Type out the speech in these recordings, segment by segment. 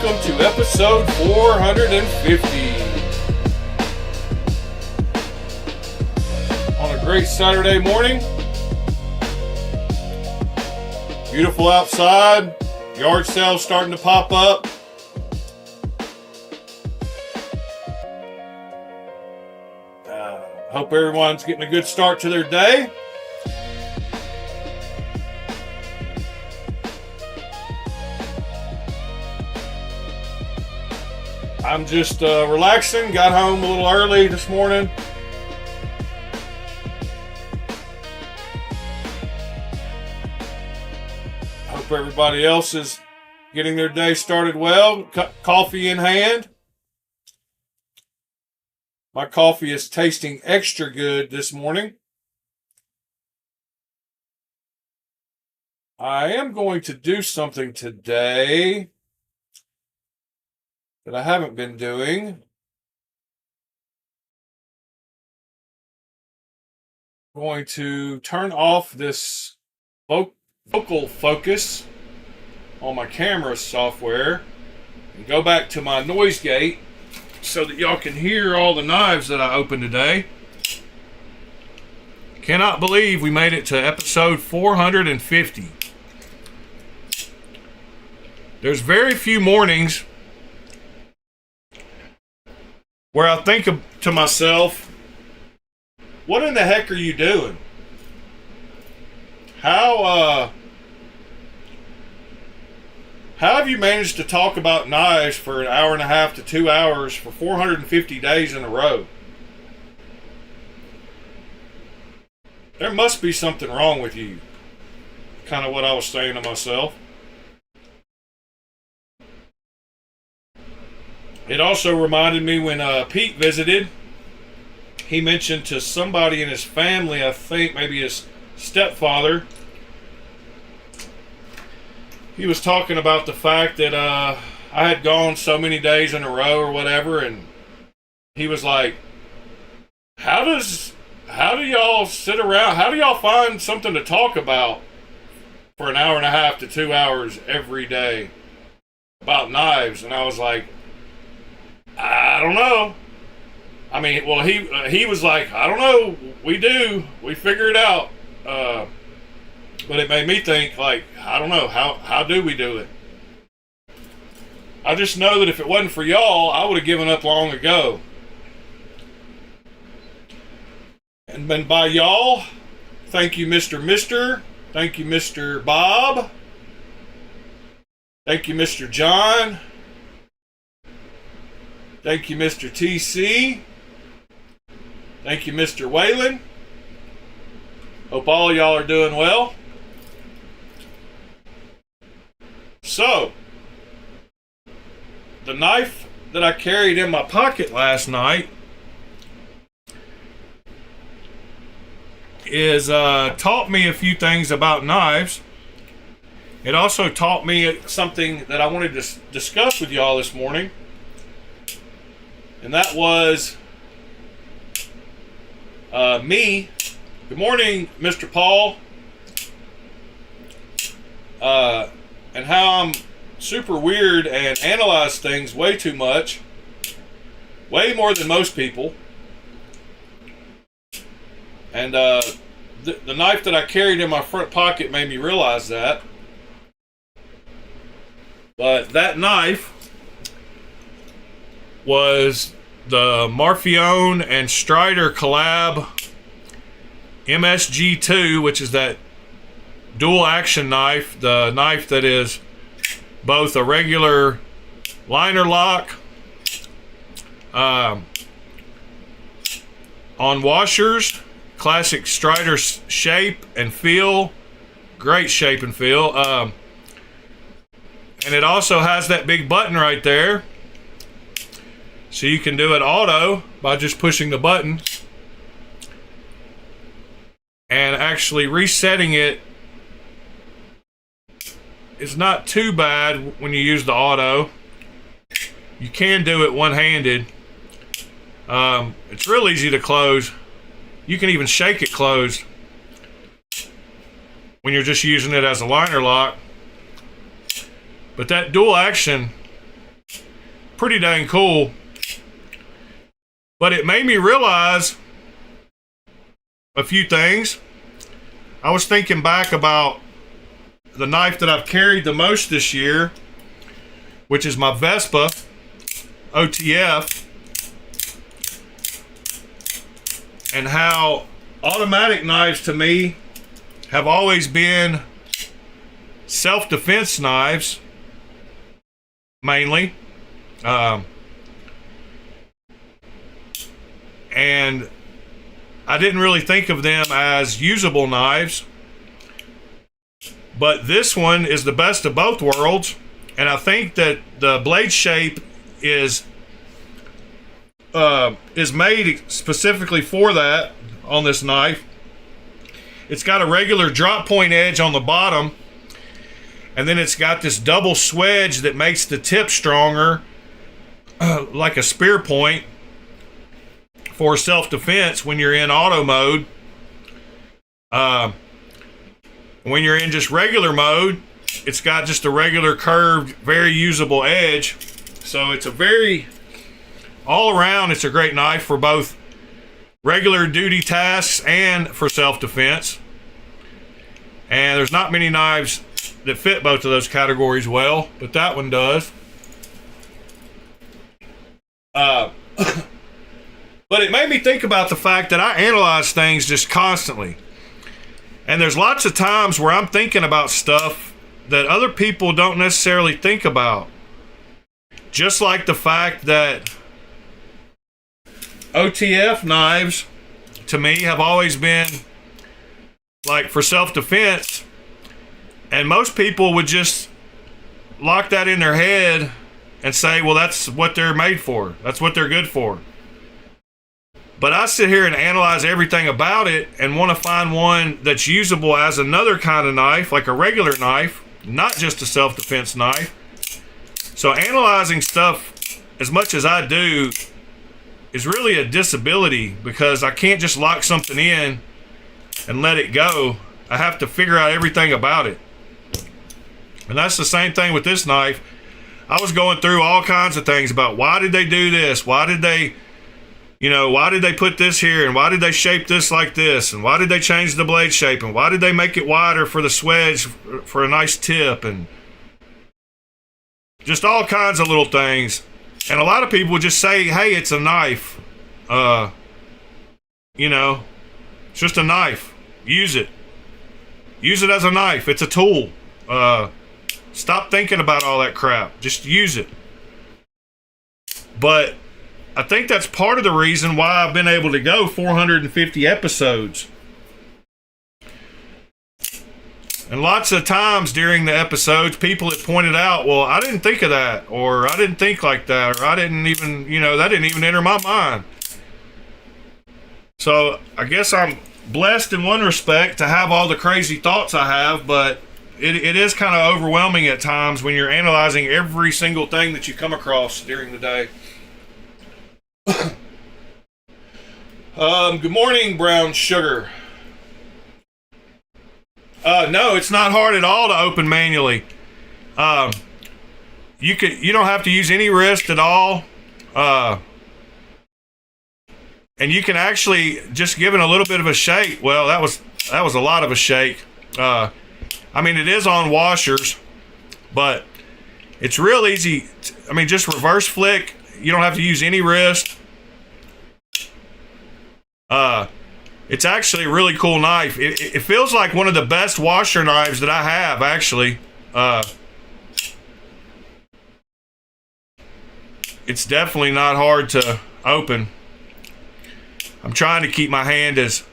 welcome to episode 450. On a great Saturday morning. Beautiful outside. Yard sales starting to pop up. Hope everyone's getting a good start to their day. I'm just relaxing. Got home a little early this morning. Hope everybody else is getting their day started well. Coffee in hand. My coffee is tasting extra good this morning. I am going to do something today that I haven't been doing. I'm going to turn off this vocal focus on my camera software and go back to my noise gate so that y'all can hear all the knives that I opened today. Cannot believe we made it to episode 450. There's very few mornings where I think to myself, what in the heck are you doing? How have you managed to talk about knives for an hour and a half to 2 hours for 450 days in a row? There must be something wrong with you. Kind of what I was saying to myself. It also reminded me when Pete visited, he mentioned to somebody in his family, I think maybe his stepfather, he was talking about the fact that I had gone so many days in a row or whatever, and he was like, how do y'all sit around, how do y'all find something to talk about for an hour and a half to 2 hours every day about knives? And I was like, I don't know. I mean, well, he was like, I don't know. We do. We figure it out. But it made me think, like, I don't know. How do we do it? I just know that if it wasn't for y'all, I would have given up long ago. And then by y'all, thank you, Mr. Mister. Thank you, Mr. Bob. Thank you, Mr. John. Thank you, Mr. TC. Thank you, Mr. Whalen. Hope all y'all are doing well. So, the knife that I carried in my pocket last night is taught me a few things about knives. It also taught me something that I wanted to discuss with y'all this morning. And that was me. Good morning, Mr. Paul. And how I'm super weird and analyze things way too much. Way more than most people. And the knife that I carried in my front pocket made me realize that. But that knife was the Marfione and Strider collab MSG2, which is that dual action knife, the knife that is both a regular liner lock on washers, classic Strider shape and feel, great shape and feel, and it also has that big button right there. So you can do it auto by just pushing the button and actually resetting it is not too bad when you use the auto. You can do it one-handed. It's real easy to close. You can even shake it closed when you're just using it as a liner lock. But that dual action pretty dang cool. But it made me realize a few things. I was thinking back about the knife that I've carried the most this year, which is my Vespa OTF, and how automatic knives to me have always been self-defense knives, mainly. And I didn't really think of them as usable knives, but this one is the best of both worlds, and I think that the blade shape is made specifically for that on this knife. It's got a regular drop point edge on the bottom, and then it's got this double swedge that makes the tip stronger, like a spear point, for self-defense when you're in auto mode. When you're in just regular mode, it's got just a regular curved, very usable edge. So it's a very, all around, it's a great knife for both regular duty tasks and for self-defense. And there's not many knives that fit both of those categories well, but that one does. But it made me think about the fact that I analyze things just constantly. And there's lots of times where I'm thinking about stuff that other people don't necessarily think about. Just like the fact that OTF knives, to me, have always been like for self-defense. And most people would just lock that in their head and say, well, that's what they're made for. That's what they're good for. But I sit here and analyze everything about it and want to find one that's usable as another kind of knife, like a regular knife, not just a self-defense knife. So analyzing stuff as much as I do is really a disability, because I can't just lock something in and let it go. I have to figure out everything about it. And that's the same thing with this knife. I was going through all kinds of things about why did they do this? Why did they put this here? And why did they shape this like this? And why did they change the blade shape? And why did they make it wider for the swedge for a nice tip? And just all kinds of little things. And a lot of people would just say, hey, it's a knife. It's just a knife. Use it. Use it as a knife. It's a tool. Stop thinking about all that crap. Just use it. But I think that's part of the reason why I've been able to go 450 episodes. And lots of times during the episodes, people have pointed out, well, I didn't think of that, or I didn't think like that, or I didn't even, that didn't even enter my mind. So I guess I'm blessed in one respect to have all the crazy thoughts I have, but it is kind of overwhelming at times when you're analyzing every single thing that you come across during the day. Good morning, Brown Sugar. No, it's not hard at all to open manually. You don't have to use any wrist at all. And you can actually just give it a little bit of a shake. Well, that was a lot of a shake. It is on washers, but it's real easy. Just reverse flick. You don't have to use any wrist. It's actually a really cool knife. It feels like one of the best washer knives that I have, actually. It's definitely not hard to open. I'm trying to keep my hand as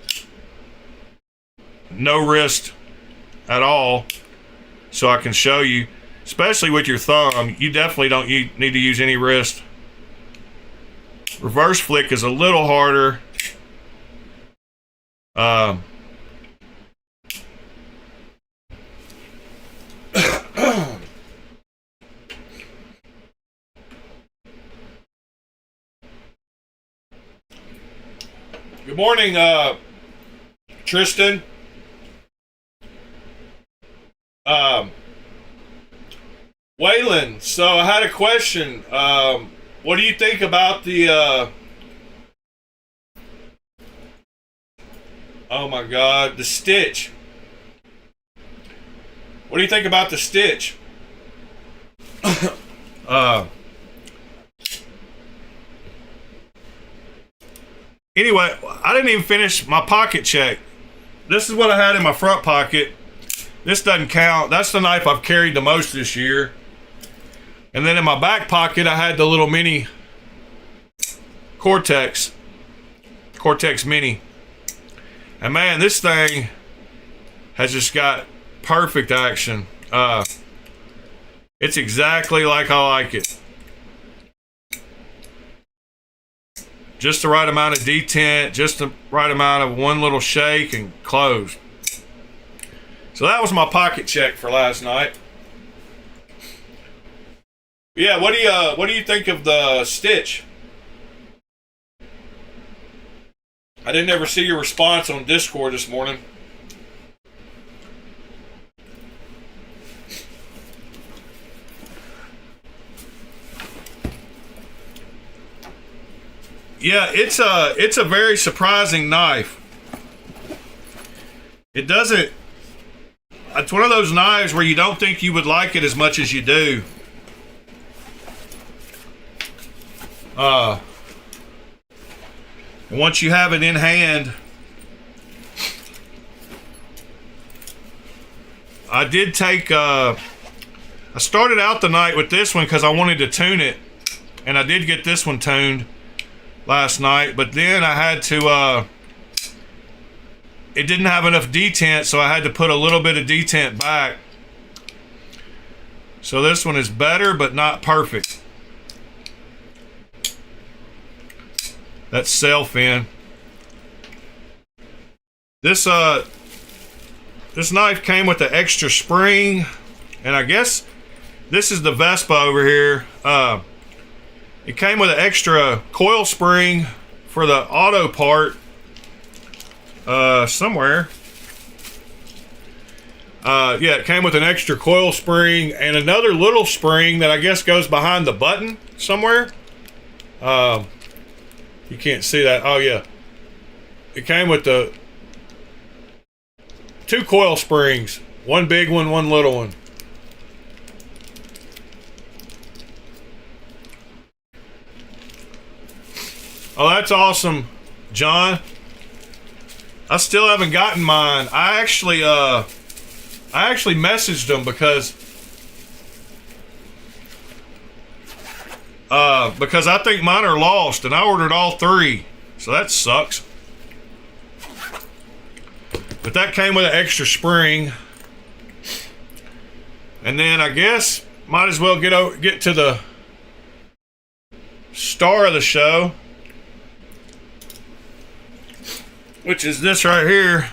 no wrist at all so I can show you, especially with your thumb. You definitely don't need to use any wrist. Reverse flick is a little harder. Good morning, Tristan. Waylon, so I had a question. What do you think about the, oh my God, the stitch? What do you think about the stitch? Anyway, I didn't even finish my pocket check. This is what I had in my front pocket. This doesn't count. That's the knife I've carried the most this year. And then in my back pocket, I had the little mini Cortex Mini. And man, this thing has just got perfect action. It's exactly like I like it. Just the right amount of detent, just the right amount of one little shake and close. So that was my pocket check for last night. Yeah, what do you think of the stitch? I didn't ever see your response on Discord this morning. Yeah, it's a very surprising knife. It doesn't. It's one of those knives where you don't think you would like it as much as you do. Once you have it in hand, I did take. I started out the night with this one because I wanted to tune it, and I did get this one tuned last night, but then I had to it didn't have enough detent, so I had to put a little bit of detent back. So this one is better but not perfect. That's self in. This knife came with the extra spring, and I guess this is the Vespa over here. It came with an extra coil spring for the auto part somewhere. Yeah, it came with an extra coil spring and another little spring that I guess goes behind the button somewhere. You can't see that. Oh yeah, it came with the 2 coil springs, one big one, one little one. Oh, that's awesome, John. I still haven't gotten mine. I actually messaged them because I think mine are lost, and I ordered all 3, so that sucks. But that came with an extra spring, and then I guess might as well get to the star of the show, which is this right here.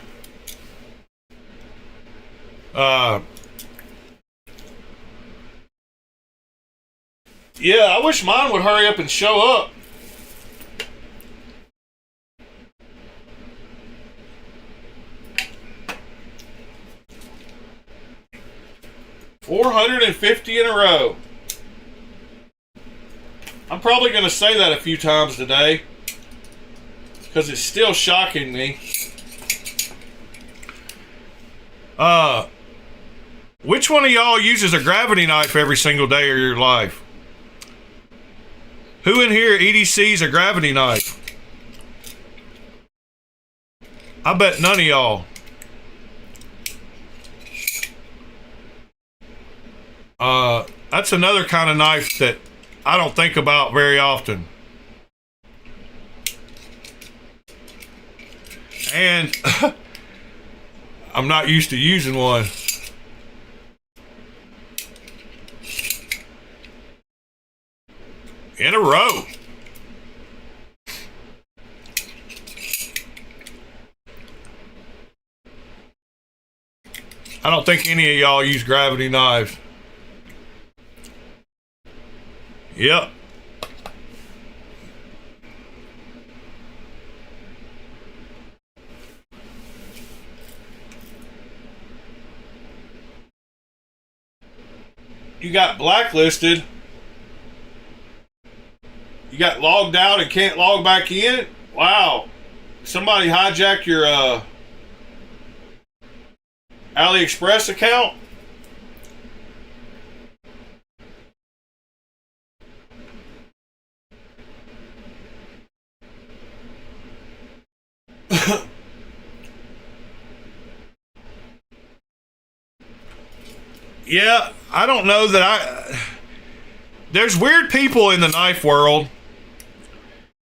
Yeah, I wish mine would hurry up and show up. $450 in a row. I'm probably going to say that a few times today, because it's still shocking me. Which one of y'all uses a gravity knife every single day of your life? Who in here EDCs a gravity knife? I bet none of y'all. That's another kind of knife that I don't think about very often. And I'm not used to using one. In a row. I don't think any of y'all use gravity knives. Yep. You got blacklisted. You got logged out and can't log back in? Wow. Somebody hijacked your AliExpress account? Yeah, I don't know that there's weird people in the knife world,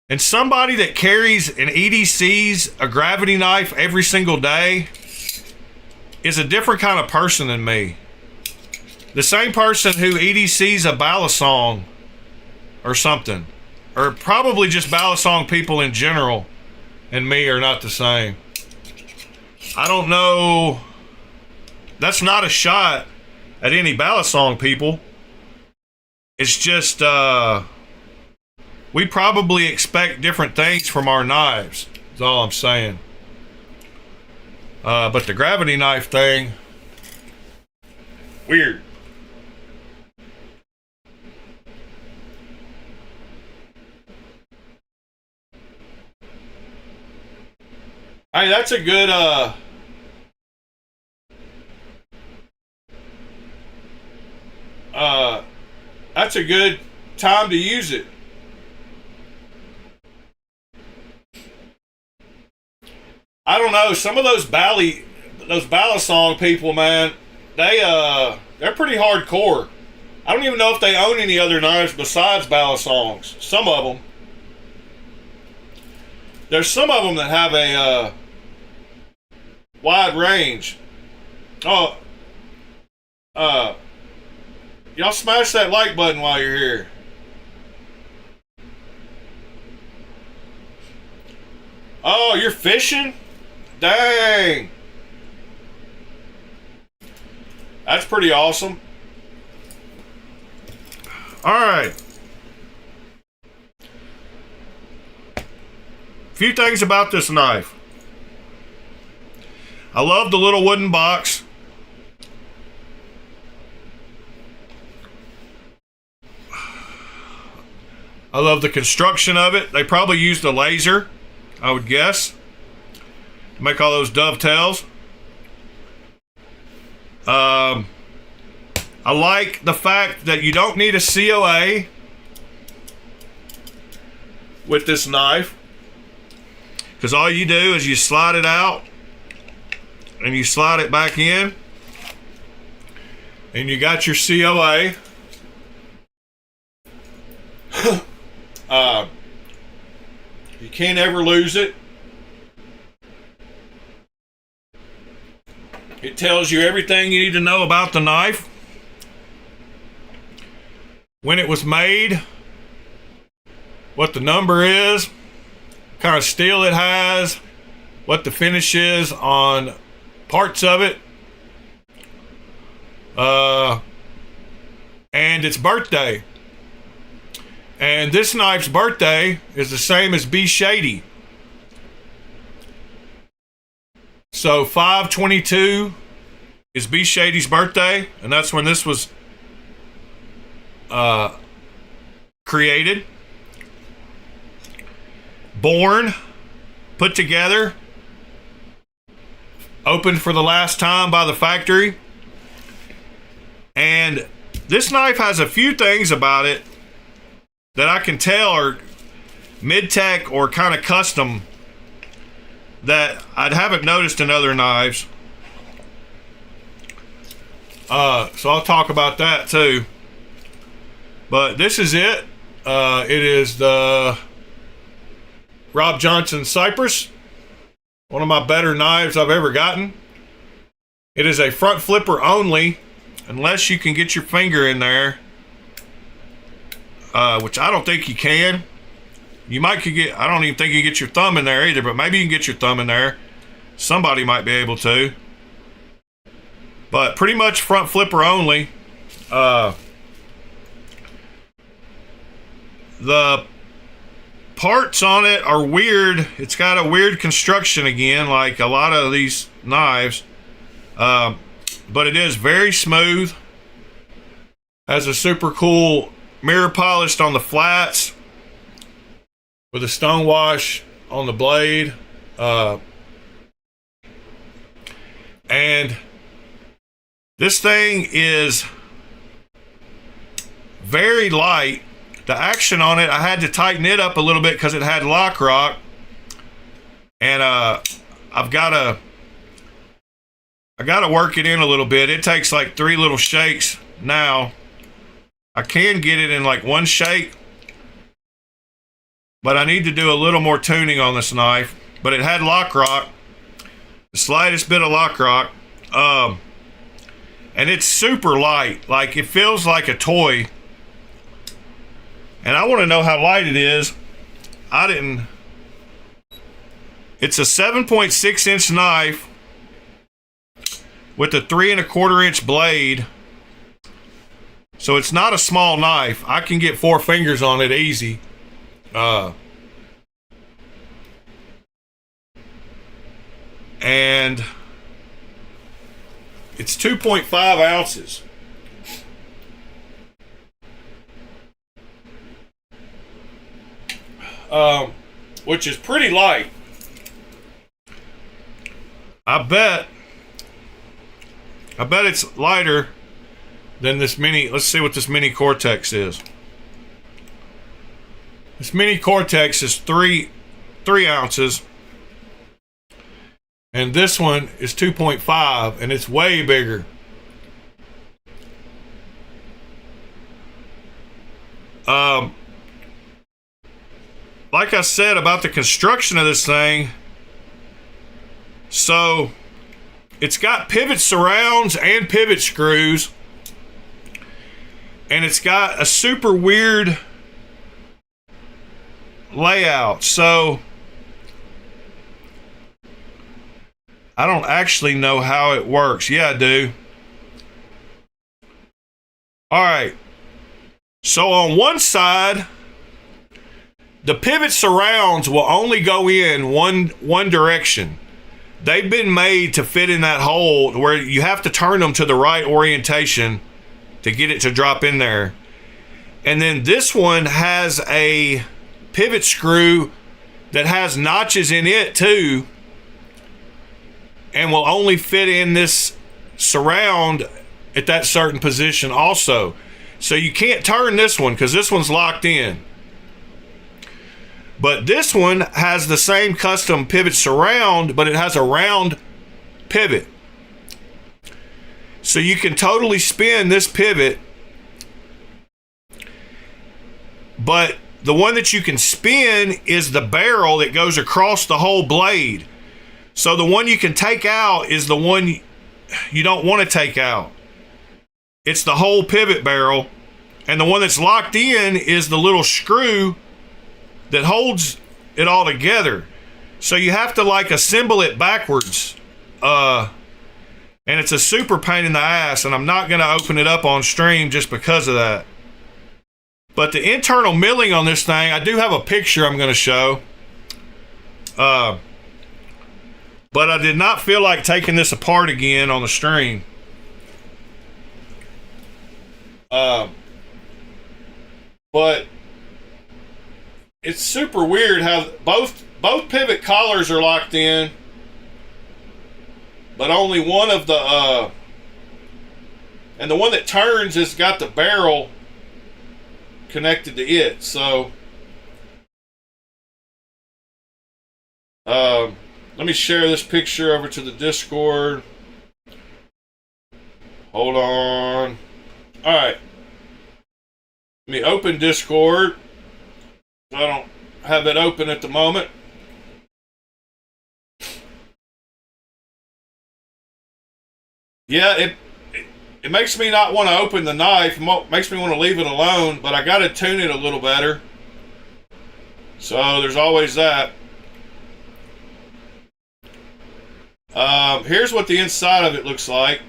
and somebody that carries and EDCs a gravity knife every single day is a different kind of person than me. The same person who EDCs a balisong or something, or probably just balisong people in general, and me are not the same. I don't know. That's not a shot at any balisong people. It's just we probably expect different things from our knives, is all I'm saying. But the gravity knife thing, weird. Hey, that's a good that's a good time to use it. I don't know, some of those balisong people, man, they're pretty hardcore. I don't even know if they own any other knives besides balisongs. Some of them. There's some of them that have a wide range. Oh, y'all smash that like button while you're here. Oh, you're fishing? Dang. That's pretty awesome. All right. Few things about this knife. I love the little wooden box. I love the construction of it. They probably used a laser, I would guess, to make all those dovetails. I like the fact that you don't need a COA with this knife, because all you do is you slide it out and you slide it back in, and you got your COA. You can't ever lose it. It tells you everything you need to know about the knife. When it was made, what the number is, what kind of steel it has, what the finish is on parts of it, and its birthday. And this knife's birthday is the same as B Shady. So 5/22 is B Shady's birthday, and that's when this was created, born, put together, opened for the last time by the factory. And this knife has a few things about it that I can tell are mid-tech or kind of custom that I haven't noticed in other knives. So I'll talk about that too. But this is it. It is the Rob Johnson Cypress. One of my better knives I've ever gotten. It is a front flipper only, unless you can get your finger in there. Which I don't think you can. You might could get, I don't even think you get your thumb in there either, but maybe you can get your thumb in there. Somebody might be able to. But pretty much front flipper only. The parts on it are weird. It's got a weird construction again, like a lot of these knives. But it is very smooth. Has a super cool mirror polished on the flats. with a stone wash on the blade. And this thing is very light. The action on it, I had to tighten it up a little bit because it had lock rock. And I gotta work it in a little bit. It takes like 3 little shakes now. I can get it in like 1 shake, but I need to do a little more tuning on this knife. But it had lock rock, the slightest bit of lock rock, and it's super light. Like, it feels like a toy. And I want to know how light it is. It's a 7.6 inch knife with a 3 1/4 inch blade. So it's not a small knife. I can get 4 fingers on it easy. And it's 2.5 ounces. Which is pretty light. I bet it's lighter than this mini. Let's see what this mini Cortex is. This mini Cortex is 3 ounces. And this one is 2.5, and it's way bigger. Like I said about the construction of this thing, so it's got pivot surrounds and pivot screws, and it's got a super weird layout. So I don't actually know how it works. Yeah, I do. All right. So on one side, the pivot surrounds will only go in one direction. They've been made to fit in that hole where you have to turn them to the right orientation to get it to drop in there. And then this one has a pivot screw that has notches in it too, and will only fit in this surround at that certain position also. So you can't turn this one because this one's locked in. But this one has the same custom pivot surround, but it has a round pivot. So you can totally spin this pivot. But the one that you can spin is the barrel that goes across the whole blade. So the one you can take out is the one you don't want to take out. It's the whole pivot barrel. And the one that's locked in is the little screw that holds it all together. So you have to like assemble it backwards. And it's a super pain in the ass, and I'm not going to open it up on stream just because of that. But the internal milling on this thing, I do have a picture I'm going to show. But I did not feel like taking this apart again on the stream. But it's super weird how both pivot collars are locked in, but only one of the and the one that turns has got the barrel connected to it. So let me share this picture over to the Discord. Hold on. All right, let me open Discord. I don't have it open at the moment. Yeah, it makes me not want to open the knife. It makes me want to leave it alone, but I got to tune it a little better. So there's always that. Here's what the inside of it looks like.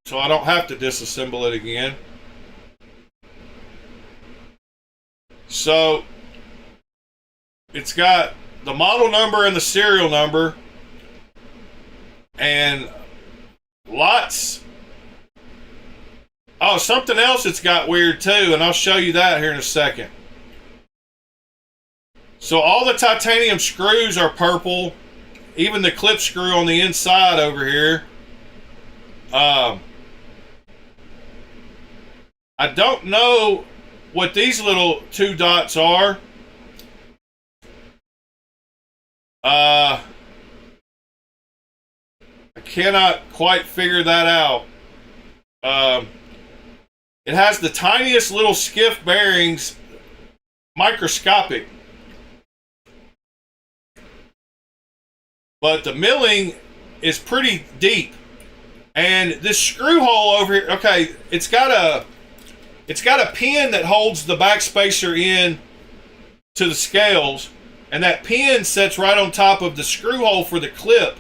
So I don't have to disassemble it again. So it's got the model number and the serial number, and lots. Oh, something else it's got weird too, and I'll show you that here in a second. So all the titanium screws are purple, even the clip screw on the inside over here. I don't know what these little 2 dots are. I cannot quite figure that out. It has the tiniest little skiff bearings, microscopic. But the milling is pretty deep. And this screw hole over here, okay, it's got a pin that holds the backspacer in to the scales, and that pin sits right on top of the screw hole for the clip,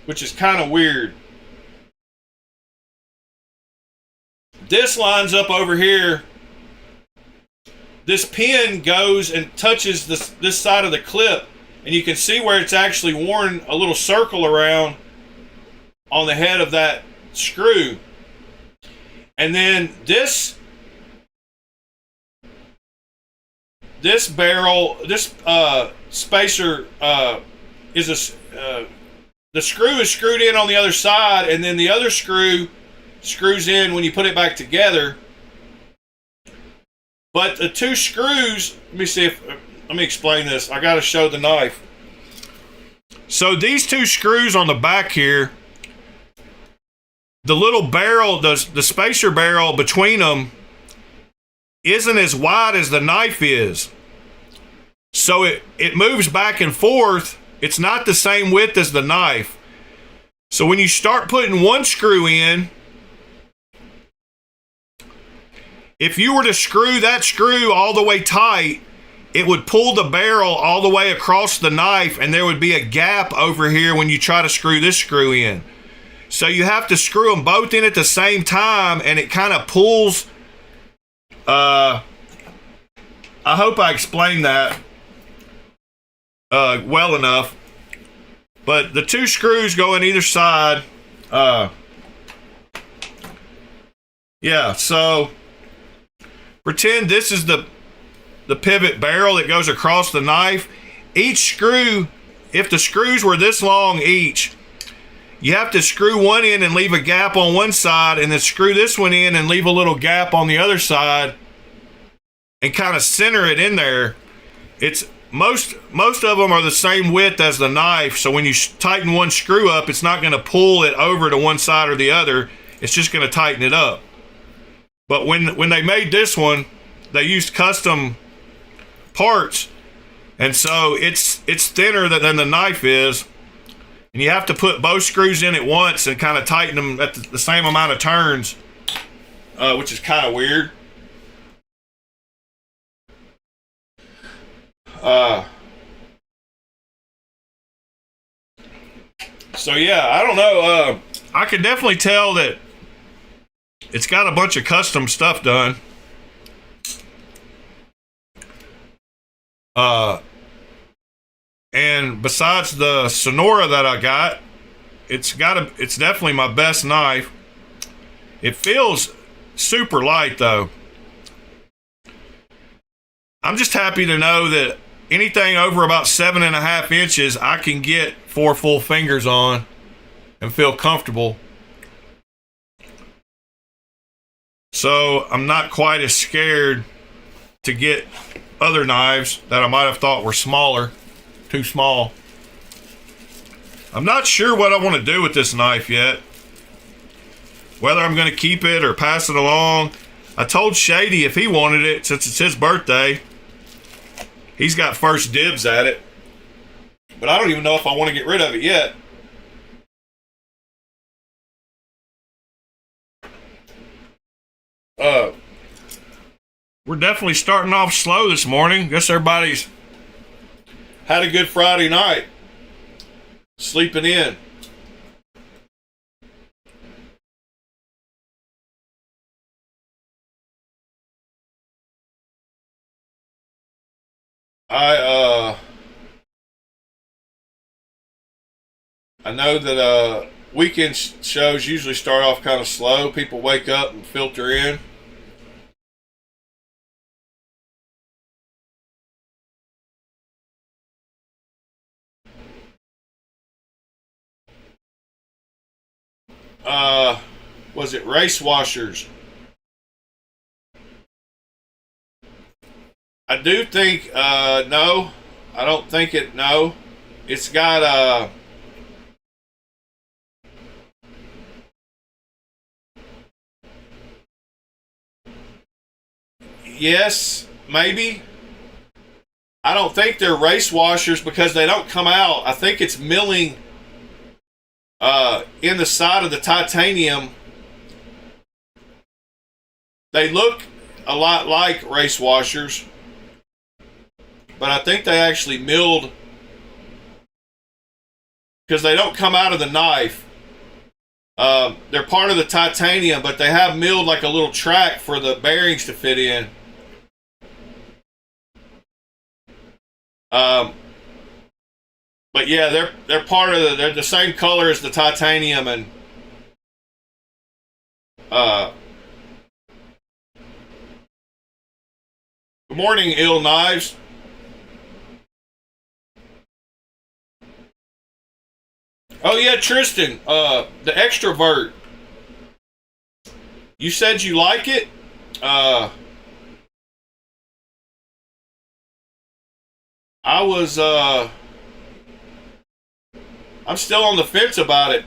which is kind of weird. This lines up over here. This pin goes and touches this side of the clip, and you can see where it's actually worn a little circle around on the head of that screw. And then this barrel, this spacer is the screw is screwed in on the other side, and then the other screw screws in when you put it back together. But the 2 screws, let me explain this. I got to show the knife. So these 2 screws on the back here, the little barrel, the spacer barrel between them isn't as wide as the knife is. So it moves back and forth. It's not the same width as the knife. So when you start putting one screw in, if you were to screw that screw all the way tight, it would pull the barrel all the way across the knife, and there would be a gap over here when you try to screw this screw in. So you have to screw them both in at the same time, and it kind of pulls. I hope I explained that well enough. But the 2 screws go in either side. Yeah, so pretend this is the pivot barrel that goes across the knife. Each screw, if the screws were this long each, you have to screw one in and leave a gap on one side, and then screw this one in and leave a little gap on the other side, and kind of center it in there. It's most of them are the same width as the knife, so when you tighten one screw up, it's not going to pull it over to one side or the other. It's just going to tighten it up. But when they made this one, they used custom parts, and so it's thinner than the knife is, and you have to put both screws in at once and kind of tighten them at the same amount of turns, which is kind of weird. So yeah, I don't know. I can definitely tell that it's got a bunch of custom stuff done. And besides the Sonora that I got, it's definitely my best knife. It feels super light though. I'm just happy to know that anything over about 7.5 inches, I can get 4 full fingers on and feel comfortable. So I'm not quite as scared to get other knives that I might have thought were smaller, too small. I'm not sure what I want to do with this knife yet. Whether I'm going to keep it or pass it along. I told Shady if he wanted it, since it's his birthday, he's got first dibs at it. But I don't even know if I want to get rid of it yet. We're definitely starting off slow this morning. Guess everybody's had a good Friday night. Sleeping in. I know that weekend shows usually start off kind of slow. People wake up and filter in. was it race washers? I do think, no, I don't think it, no. It's got, yes, maybe. I don't think they're race washers because they don't come out. I think it's milling in the side of the titanium. They look a lot like race washers, but I think they actually milled because they don't come out of the knife. They're part of the titanium, but they have milled like a little track for the bearings to fit in. But yeah, they're part of they're the same color as the titanium, and good morning, Ill Knives. Oh yeah, Tristan, the extrovert. You said you like it. I'm still on the fence about it.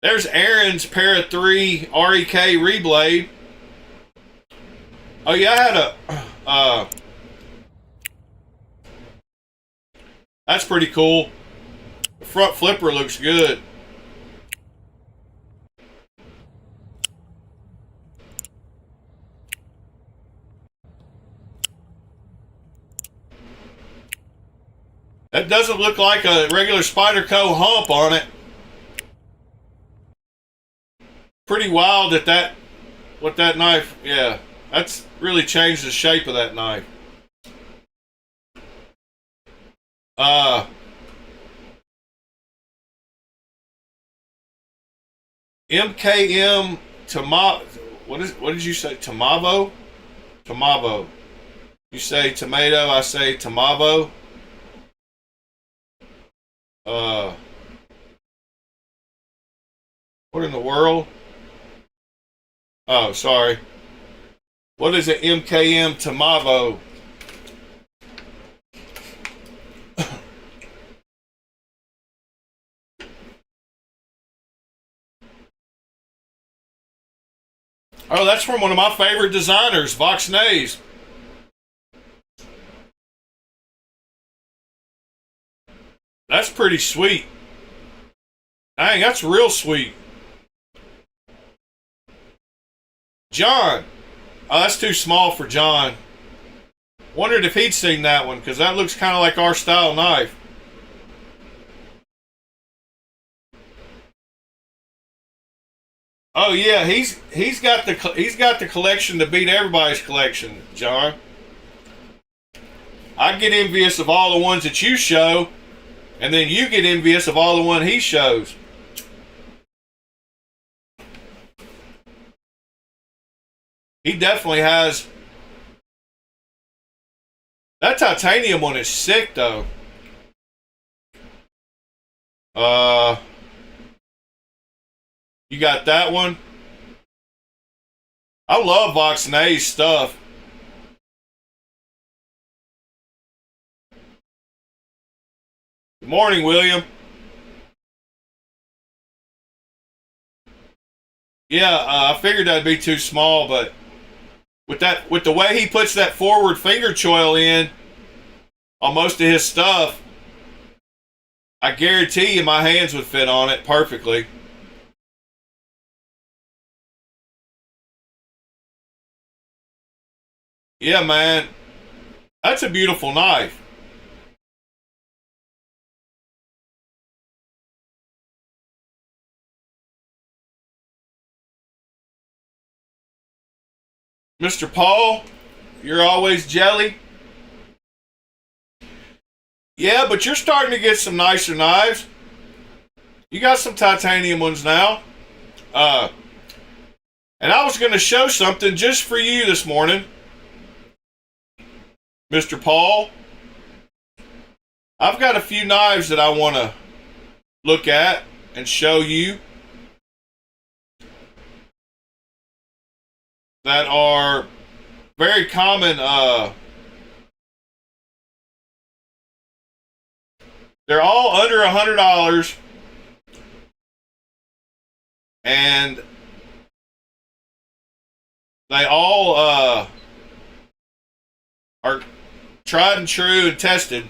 There's Aaron's Para 3 REK Reblade. Oh yeah, I had that's pretty cool. The front flipper looks good. That doesn't look like a regular Spyderco hump on it. Pretty wild that with that knife, yeah. That's really changed the shape of that knife. MKM Tomato. What did you say? Tomavo? Tomavo. You say tomato, I say tomavo. What in the world? Oh, sorry. What is it? MKM Tomavo. Oh, that's from one of my favorite designers, Vox Knives. That's pretty sweet. Dang, that's real sweet. John. Oh, that's too small for John. Wondered if he'd seen that one, because that looks kind of like our style knife. Oh yeah, he's got the collection to beat everybody's collection, John. I get envious of all the ones that you show, and then you get envious of all the one he shows. He definitely has. That titanium one is sick though. You got that one. I love Vox Knives stuff. Good morning, William. Yeah, I figured that'd be too small, but with the way he puts that forward finger choil in on most of his stuff, I guarantee you my hands would fit on it perfectly. Yeah, man. That's a beautiful knife. Mr. Paul, you're always jelly. Yeah, but you're starting to get some nicer knives. You got some titanium ones now. And I was going to show something just for you this morning, Mr. Paul. I've got a few knives that I want to look at and show you. that are very common. They're all under $100, and they all are tried and true and tested.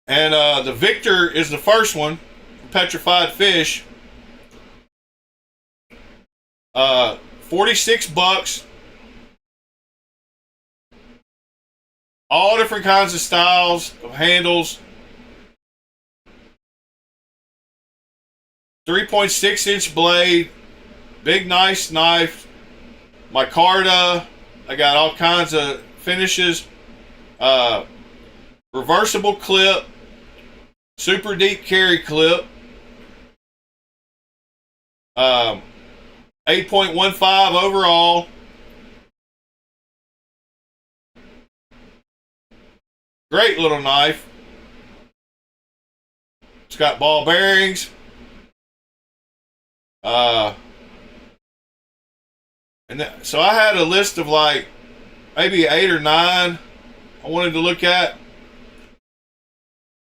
And the Victor is the first one, Petrified Fish. 46 bucks. All different kinds of styles of handles. 3.6-inch blade. Big, nice knife. Micarta. I got all kinds of finishes. Reversible clip. Super deep carry clip. 8.15 overall. Great little knife. It's got ball bearings. So I had a list of like maybe 8 or 9 I wanted to look at.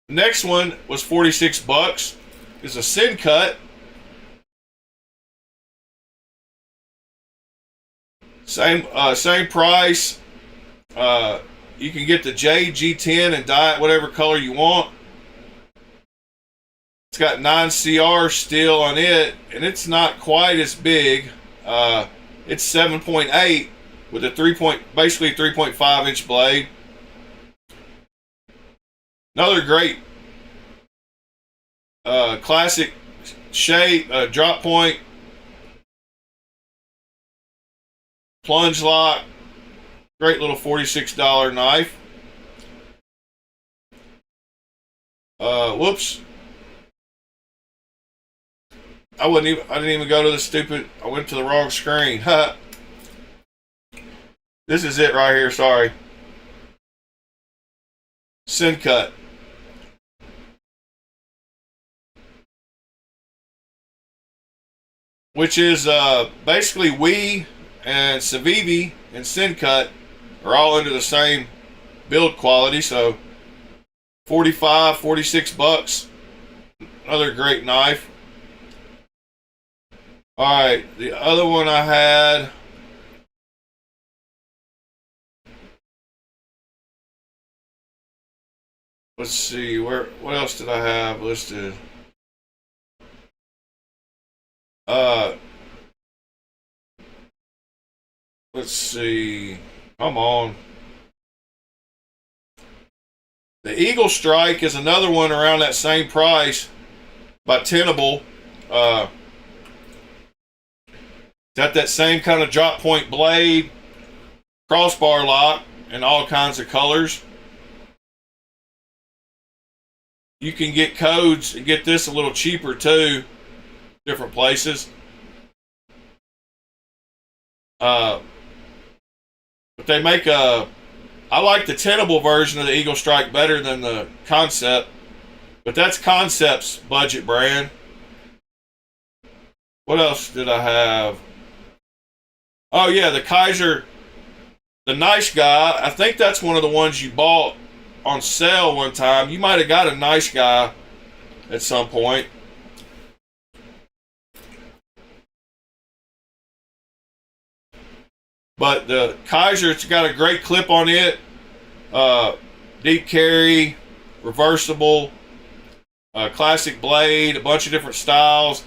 The next one was 46 bucks. It's a Sin Cut. Same price. You can get the G10 and dye it whatever color you want. It's got 9CR steel on it, and it's not quite as big. It's 7.8 with a basically 3.5-inch blade. Another great classic shape, drop point, plunge lock. Great little $46 knife. Whoops. I didn't even go to the stupid. I went to the wrong screen. This is it right here. Sorry. Sin Cut. Which is basically we and Civivi and Sin Cut are all under the same build quality. So 46 bucks. Another great knife. Alright, the other one I had. Let's see, what else did I have listed? Let's see. Come on. The Eagle Strike is another one around that same price by Tenable. Got that same kind of drop point blade, crossbar lock, and all kinds of colors. You can get codes and get this a little cheaper too, different places. But they make I like the Tenable version of the Eagle Strike better than the Concept, but that's Concept's budget brand. What else did I have? Oh yeah, the Kaiser, the Nice Guy. I think that's one of the ones you bought on sale one time. You might have got a Nice Guy at some point. But the Kaiser, it's got a great clip on it. Deep carry, reversible, classic blade, a bunch of different styles.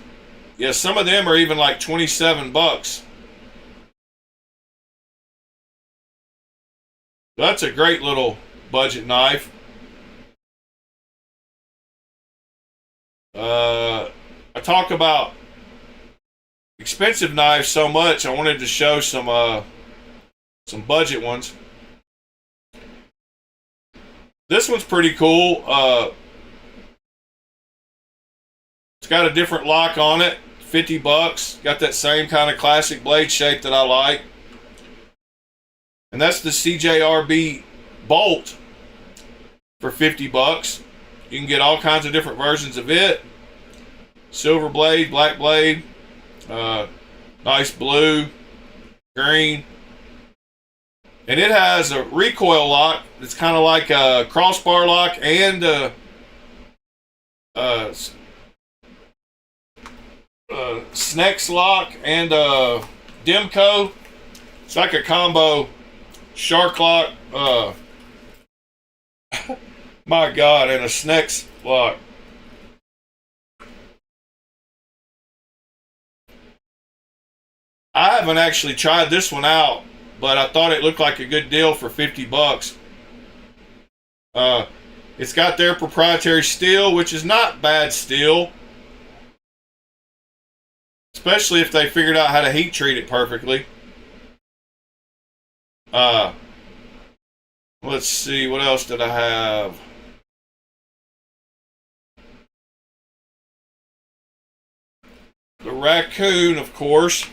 Yeah, some of them are even like 27 bucks. That's a great little budget knife. I talk about expensive knives so much, I wanted to show some budget ones. This one's pretty cool. It's got a different lock on it, 50 bucks. Got that same kind of classic blade shape that I like. And that's the CJRB Bolt for 50 bucks. You can get all kinds of different versions of it. Silver blade, black blade. Nice blue, green. And it has a recoil lock. It's kind of like a crossbar lock and a Snex lock and a Demco. It's like a combo shark lock. My God, and a Snex lock. I haven't actually tried this one out, but I thought it looked like a good deal for 50 bucks. It's got their proprietary steel, which is not bad steel, especially if they figured out how to heat treat it perfectly. Let's see, what else did I have? The Raccoon, of course.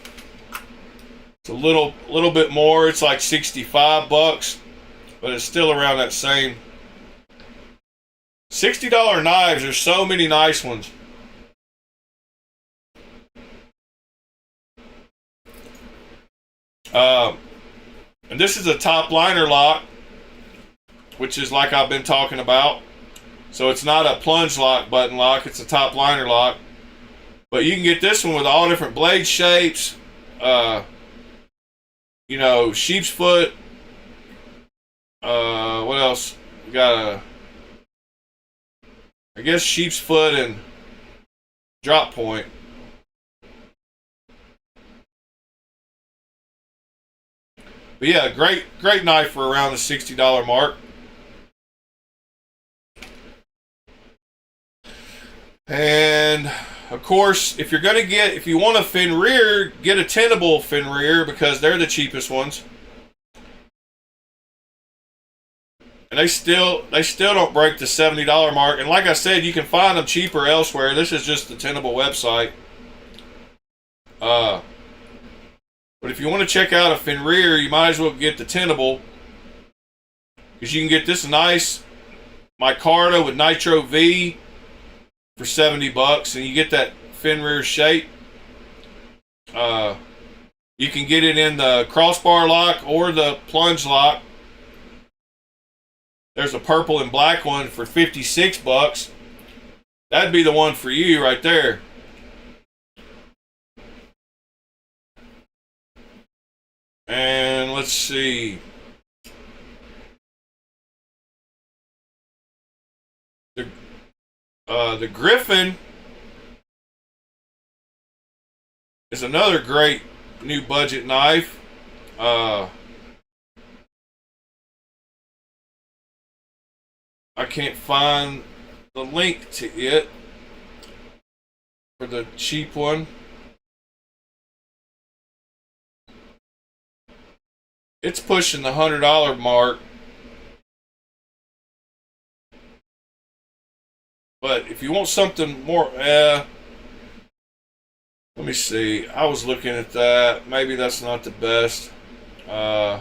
It's a little bit more. It's like 65 bucks, but it's still around that same. $60 knives. There's so many nice ones. And this is a top liner lock, which is like I've been talking about. So it's not a plunge lock button lock. It's a top liner lock. But you can get this one with all different blade shapes. You know, sheep's foot. What else? We got I guess sheep's foot and drop point. But yeah, great knife for around the $60 mark. And of course, if you want a fin rear, get a tenable fin rear because they're the cheapest ones. And they still don't break the $70 mark. And like I said, you can find them cheaper elsewhere. This is just the tenable website. But if you want to check out a fin rear, you might as well get the tenable, because you can get this nice micarta with Nitro V for 70 bucks, and you get that fin rear shape. You can get it in the crossbar lock or the plunge lock. There's a purple and black one for 56 bucks. That'd be the one for you right there. And let's see. The Griffin is another great new budget knife. I can't find the link to it for the cheap one. It's pushing the $100 mark. But if you want something more, let me see. I was looking at that. Maybe that's not the best. Oh,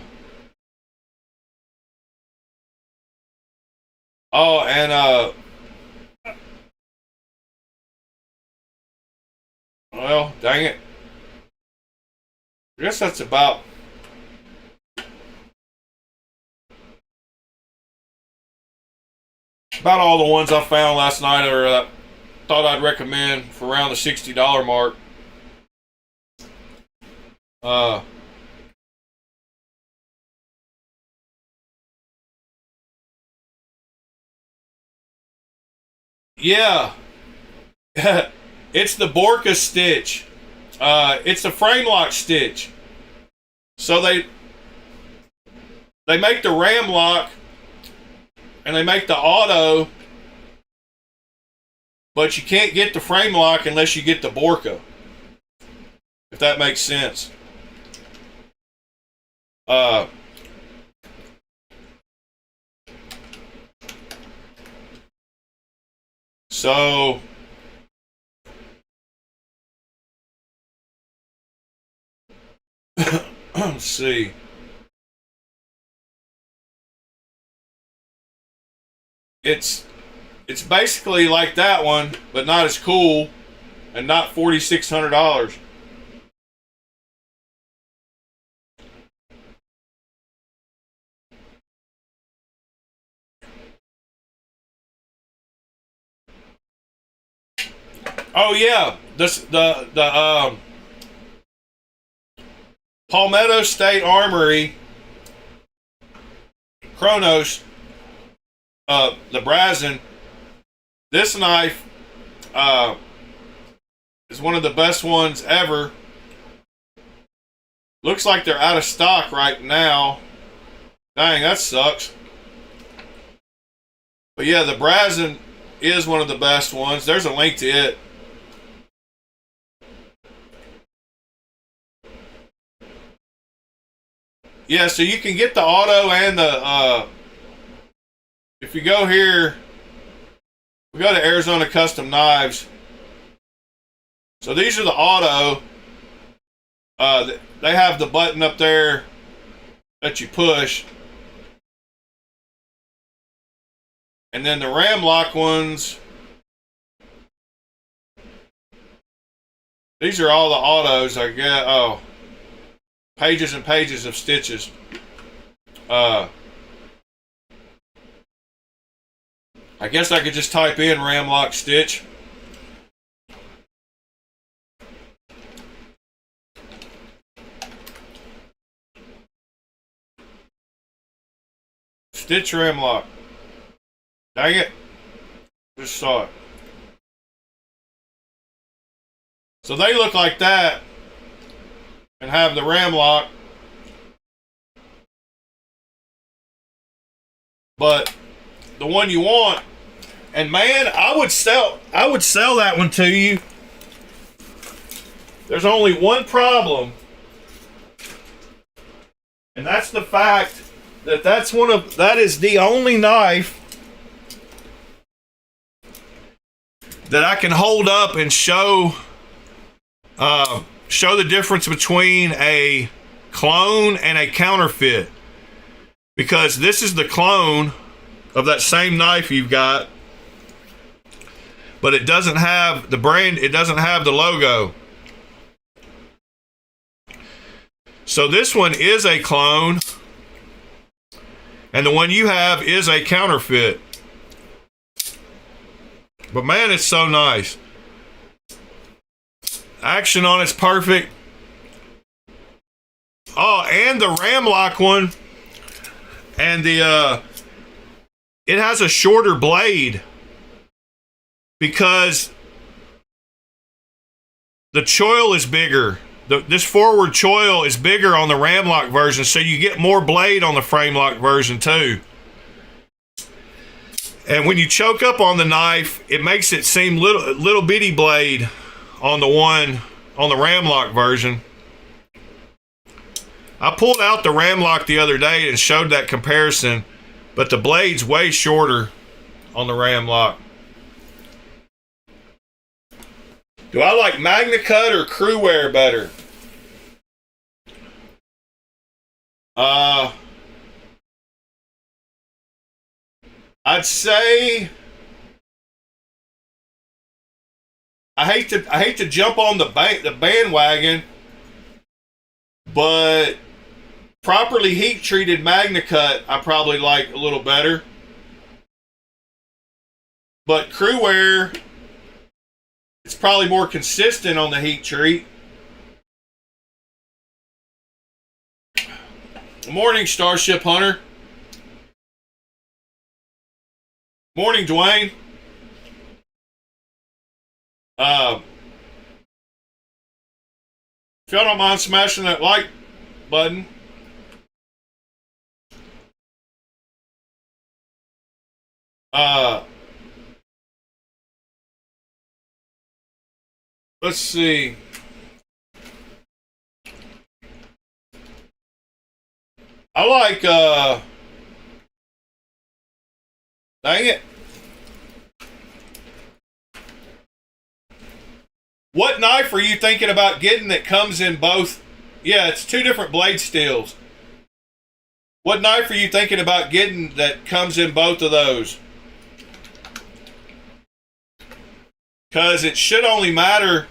and well, dang it. I guess that's about all the ones I found last night, or thought I'd recommend for around the $60 mark. Yeah. It's the Borka stitch. It's a frame lock stitch. So they make the ram lock and they make the auto, but you can't get the frame lock unless you get the Borka, if that makes sense. So let's see. It's basically like that one, but not as cool, and not $4,600. Oh yeah, the Palmetto State Armory Kronos, the Brazen. This knife is one of the best ones ever. Looks like they're out of stock right now. Dang, that sucks. But yeah, the Brazen is one of the best ones. There's a link to it. Yeah, so you can get the auto and the if you go here, we go to Arizona Custom Knives. So these are the auto. They have the button up there that you push. And then the ram lock ones, these are all the autos I get. Oh, pages and pages of stitches. I guess I could just type in ram lock stitch. Stitch ram lock. Dang it. Just saw it. So they look like that and have the ram lock. But the one you want, and man, I would sell that one to you. There's only one problem. And that's the fact that that is the only knife that I can hold up and show the difference between a clone and a counterfeit, because this is the clone of that same knife you've got, but it doesn't have the brand, it doesn't have the logo. So this one is a clone, and the one you have is a counterfeit. But man, it's so nice. Action on it's perfect. Oh, and the ram lock one, and the it has a shorter blade because the choil is bigger. This forward choil is bigger on the ram lock version, so you get more blade on the frame lock version too. And when you choke up on the knife, it makes it seem little bitty blade on the ram lock version. I pulled out the ram lock the other day and showed that comparison, but the blade's way shorter on the ram lock. Do I like Magna Cut or Crew Wear better? I'd say I hate to jump on the bandwagon, but properly heat treated Magna Cut I probably like a little better. But Crew Wear, it's probably more consistent on the heat treat. Good morning, Starship Hunter. Morning, Dwayne. If y'all don't mind smashing that like button. Let's see. I like, dang it. What knife are you thinking about getting that comes in both? Yeah, it's two different blade steels. What knife are you thinking about getting that comes in both of those? Because it should only matter,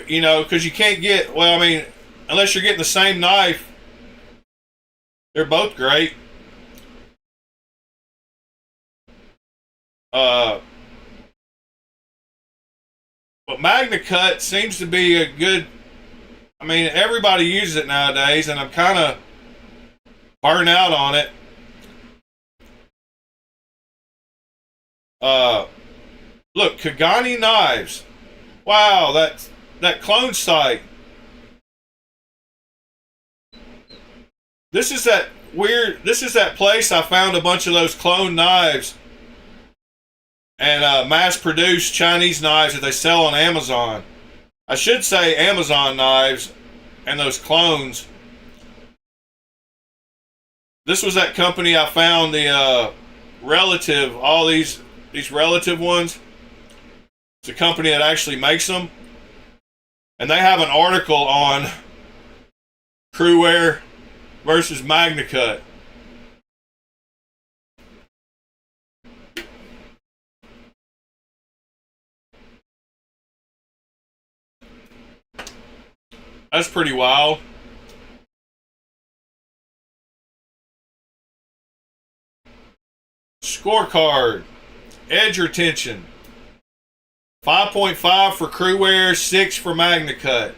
you know, because you can't get, well, I mean, unless you're getting the same knife They're both great. But Magna Cut seems to be a good. I mean, everybody uses it nowadays, and I'm kind of burned out on it. Look, Kubey Knives. Wow, that clone site. This is that weird. This is that place I found a bunch of those clone knives and mass-produced Chinese knives that they sell on Amazon. I should say Amazon knives and those clones. This was that company I found the relative, all these relative ones. It's a company that actually makes them. And they have an article on Crewware versus Magna Cut. That's pretty wild. Scorecard. Edge retention. 5.5 for Crewware, 6 for Magna Cut.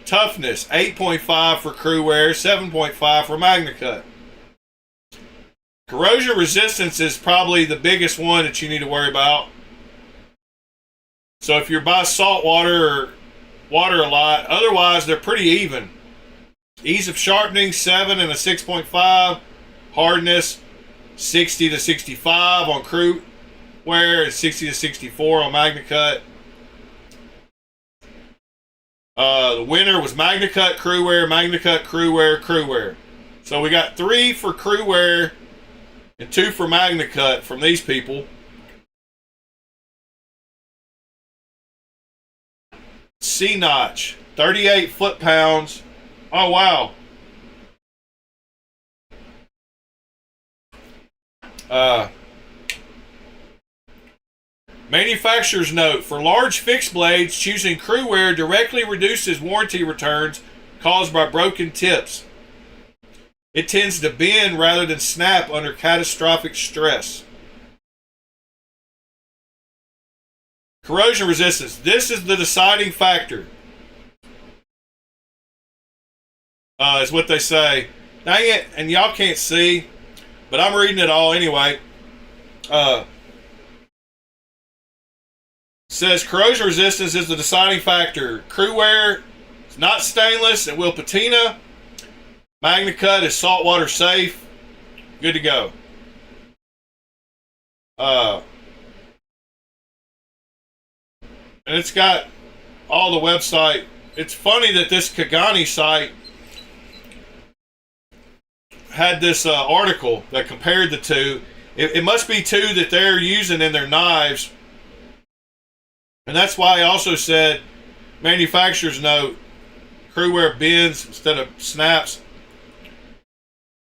Toughness, 8.5 for Crewware, 7.5 for Magna Cut. Corrosion resistance is probably the biggest one that you need to worry about. So if you're by salt water or water a lot, otherwise they're pretty even. Ease of sharpening, 7 and a 6.5. Hardness, 60 to 65 on Crewware and 60 to 64 on Magna Cut. The winner was Magna Cut, Crewware, Magna Cut, Crewware, Crewware. So we got 3 for Crewware and 2 for Magna Cut from these people. C-notch, 38 foot-pounds. Oh, wow. Manufacturer's note: for large fixed blades, choosing Crewware directly reduces warranty returns caused by broken tips. It tends to bend rather than snap under catastrophic stress. Corrosion resistance. This is the deciding factor. Is what they say. Dang it, and y'all can't see, but I'm reading it all anyway. Says corrosion resistance is the deciding factor. Crewware is not stainless and will patina. Magna Cut is saltwater safe. Good to go. And it's got all the website. It's funny that this Kagani site had this article that compared the two. It must be two that they're using in their knives. And that's why I also said manufacturer's note, Crewware bends instead of snaps.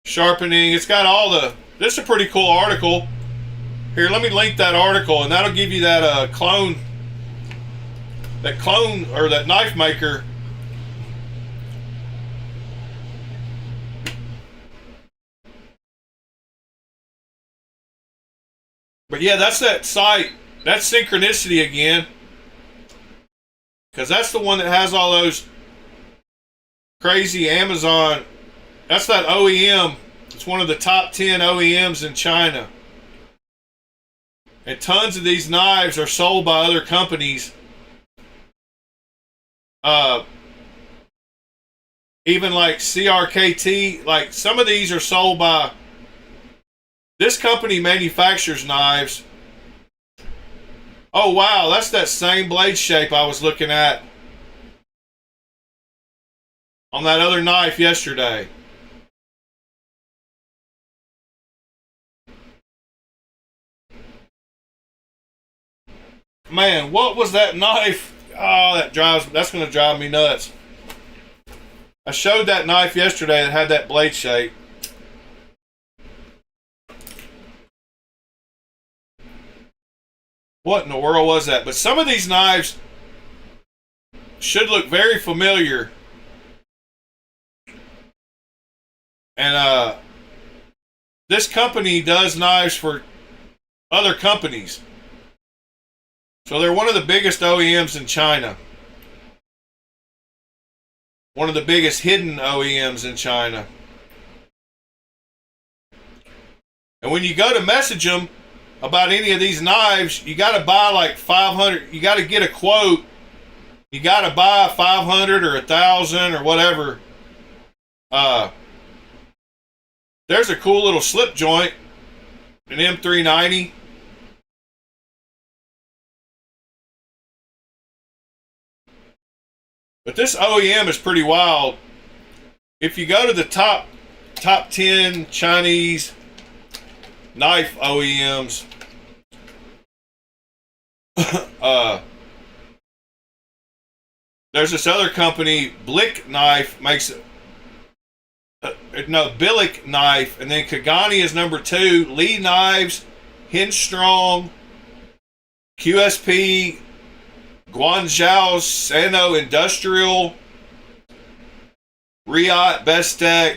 Sharpening. It's got all the... This is a pretty cool article. Here, let me link that article, and that'll give you that clone... That clone, or that knife maker. But yeah, that's that site. That's Synchronicity again. Because that's the one that has all those crazy Amazon. That's that OEM. It's one of the top 10 OEMs in China. And tons of these knives are sold by other companies. Even like CRKT. Like some of these are sold by... This company manufactures knives. Oh wow, that's that same blade shape I was looking at on that other knife yesterday. Man, what was that knife? Oh, that's going to drive me nuts. I showed that knife yesterday that had that blade shape. What in the world was that? But some of these knives should look very familiar. And this company does knives for other companies. So they're one of the biggest OEMs in China. One of the biggest hidden OEMs in China. And when you go to message them about any of these knives, you got to buy like 500. You got to get a quote. You got to buy 500 or 1,000 or whatever. There's a cool little slip joint, an M390. But this OEM is pretty wild. If you go to the top 10 Chinese knife OEMs, there's this other company, Blick Knife, makes Billick Knife, and then Kagani is number 2. Lee Knives, Hinstrong, QSP, Guangzhou Sano Industrial, Riot, Bestech.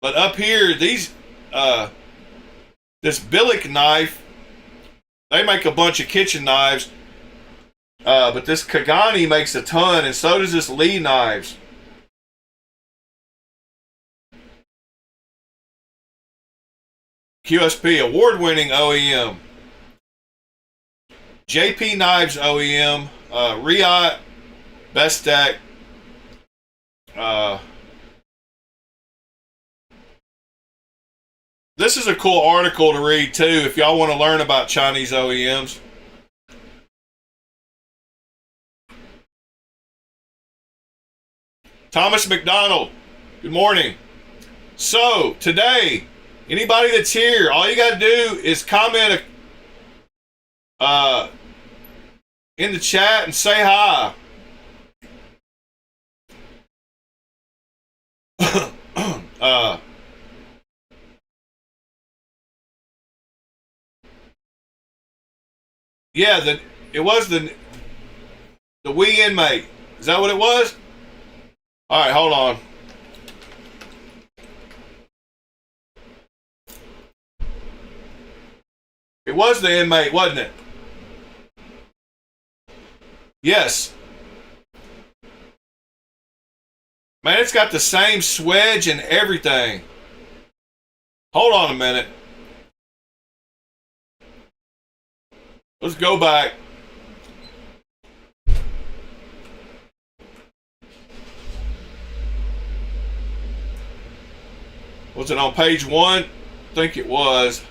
But up here, this Billick Knife, they make a bunch of kitchen knives. But this Kagani makes a ton, and so does this Lee Knives. QSP, award-winning OEM. JP Knives OEM, Riot, Bestech. This is a cool article to read too if y'all want to learn about Chinese OEMs. Thomas McDonald, good morning. So today, anybody that's here, all you got to do is comment in the chat and say hi. Yeah, it was the Wii Inmate. Is that what it was? All right, hold on. It was the Inmate, wasn't it? Yes. Man, it's got the same swedge and everything. Hold on a minute. Let's go back. Was it on page 1? I think it was.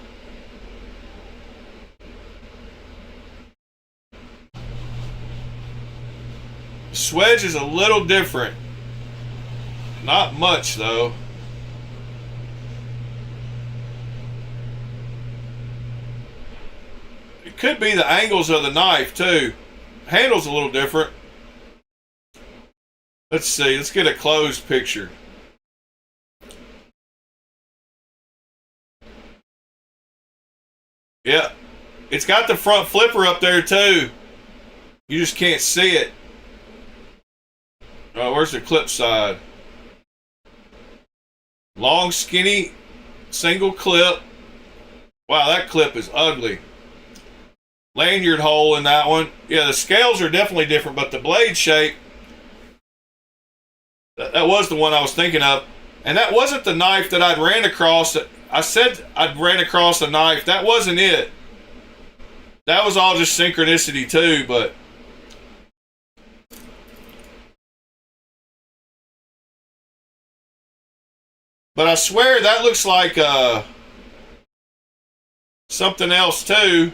The swedge is a little different. Not much, though. It could be the angles of the knife, too. Handle's a little different. Let's see. Let's get a closed picture. Yeah. It's got the front flipper up there, too. You just can't see it. Where's the clip side? Long, skinny, single clip. Wow, that clip is ugly. Lanyard hole in that one. Yeah, the scales are definitely different, but the blade shape, that was the one I was thinking of. And that wasn't the knife that I'd ran across. I said I'd ran across a knife. That wasn't it. That was all just synchronicity too, but I swear that looks like something else too.